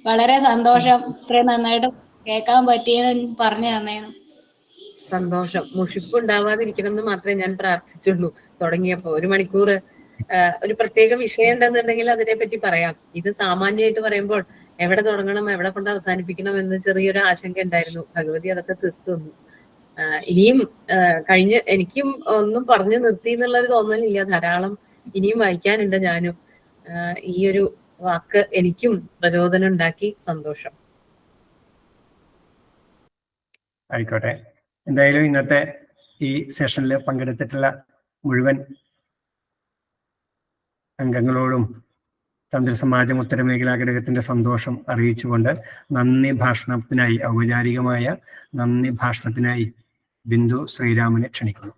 വളരെ സന്തോഷം. ഇത്രയും നന്നായിട്ട് കേൾക്കാൻ പറ്റിയെന്ന് പറഞ്ഞു തന്നേനും സന്തോഷം. മുഷിപ്പ് ഉണ്ടാവാതിരിക്കണം എന്ന് മാത്രമേ ഞാൻ പ്രാർത്ഥിച്ചുള്ളൂ. തുടങ്ങിയപ്പോ 1 മണിക്കൂർ ഒരു പ്രത്യേക വിഷയം ഉണ്ടെന്നുണ്ടെങ്കിൽ അതിനെപ്പറ്റി പറയാം. ഇത് സാമാന്യമായിട്ട് പറയുമ്പോൾ എവിടെ തുടങ്ങണം, എവിടെ കൊണ്ട് അവസാനിപ്പിക്കണം എന്ന് ചെറിയൊരു ആശങ്ക ഉണ്ടായിരുന്നു. ഭഗവതി അതൊക്കെ തീർത്തു തന്നു. ഇനിയും എനിക്കും ഒന്നും പറഞ്ഞു നിർത്തി എന്നുള്ളൊരു തോന്നലില്ല. ധാരാളം ഇനിയും വായിക്കാനുണ്ട്. ഞാനും ഈ ഒരു വാക്ക് എനിക്കും പ്രചോദനം ഉണ്ടാക്കി. സന്തോഷം. ആയിക്കോട്ടെ. എന്തായാലും ഇന്നത്തെ ഈ സെഷനിൽ പങ്കെടുത്തിട്ടുള്ള മുഴുവൻ അംഗങ്ങളോടും തന്ത്രസമാജം ഉത്തരമേഖലാ ഘടകത്തിന്റെ സന്തോഷം അറിയിച്ചുകൊണ്ട് നന്ദി ഭാഷണത്തിനായി, ഔപചാരികമായ നന്ദി ഭാഷണത്തിനായി ബിന്ദു ശ്രീരാമനെ ക്ഷണിക്കുന്നു.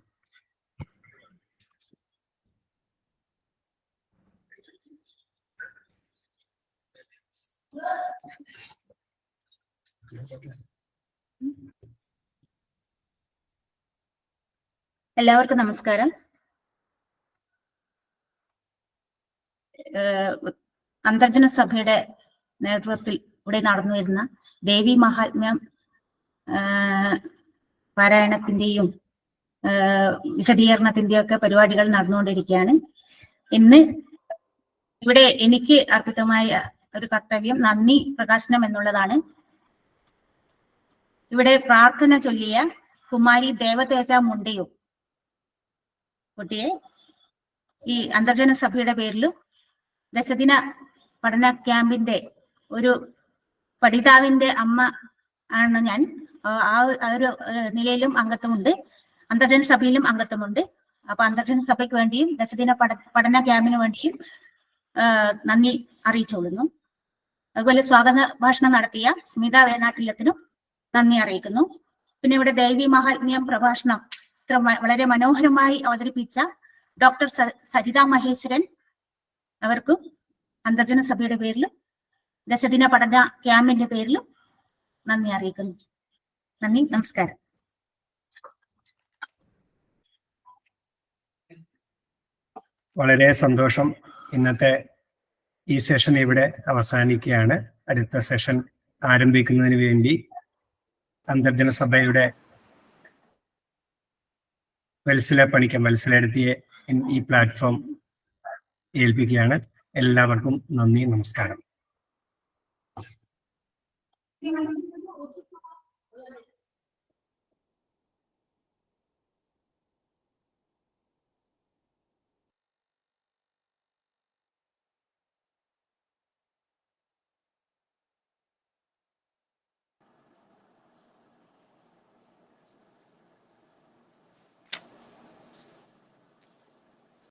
എല്ലാവർക്കും നമസ്കാരം. അന്തർജന സഭയുടെ നേതൃത്വത്തിൽ ഇവിടെ നടന്നു വരുന്ന ദേവി മഹാത്മ്യം പാരായണത്തിന്റെയും വിശദീകരണത്തിന്റെയും ഒക്കെ പരിപാടികൾ നടന്നുകൊണ്ടിരിക്കുകയാണ്. ഇന്ന് ഇവിടെ എനിക്ക് അർപ്പിതമായ ഒരു കർത്തവ്യം നന്ദി പ്രകാശനം എന്നുള്ളതാണ്. ഇവിടെ പ്രാർത്ഥന ചൊല്ലിയ കുമാരി ദേവതേജ മുണ്ടയും കുട്ടിയെ ഈ അന്തർജന സഭയുടെ പേരിലും ദശദിന പഠന ക്യാമ്പിന്റെ ഒരു പഠിതാവിന്റെ അമ്മ ആണ് ഞാൻ. ആ ഒരു നിലയിലും അംഗത്വമുണ്ട്, അന്തർജന സഭയിലും അംഗത്വമുണ്ട്. അപ്പൊ അന്തർജന സഭയ്ക്ക് വേണ്ടിയും ദശദിന പഠന ക്യാമ്പിന് വേണ്ടിയും നന്ദി അറിയിച്ചുകൊള്ളുന്നു. അതുപോലെ സ്വാഗത ഭാഷണം നടത്തിയ സ്മിത വേണാട്ടിലത്തിനും നന്ദി അറിയിക്കുന്നു. പിന്നെ ഇവിടെ ദേവി മഹാത്മ്യം പ്രഭാഷണം വളരെ മനോഹരമായി അവതരിപ്പിച്ച ഡോക്ടർ സരിത മഹേശ്വരൻ അവർക്കും അന്തർജന സഭയുടെ പേരിലും ദശദിന പഠന ക്യാമ്പിന്റെ പേരിലും നന്ദി അറിയിക്കുന്നു. നന്ദി, നമസ്കാരം. വളരെ സന്തോഷം. ഇന്നത്തെ ഈ സെഷൻ ഇവിടെ അവസാനിക്കുകയാണ്. അടുത്ത സെഷൻ ആരംഭിക്കുന്നതിന് വേണ്ടി അന്തർജന സഭയുടെ വത്സലയെടുത്തിയെ ഈ പ്ലാറ്റ്ഫോം ഏൽപ്പിക്കുകയാണ്. എല്ലാവർക്കും നന്ദി, നമസ്കാരം.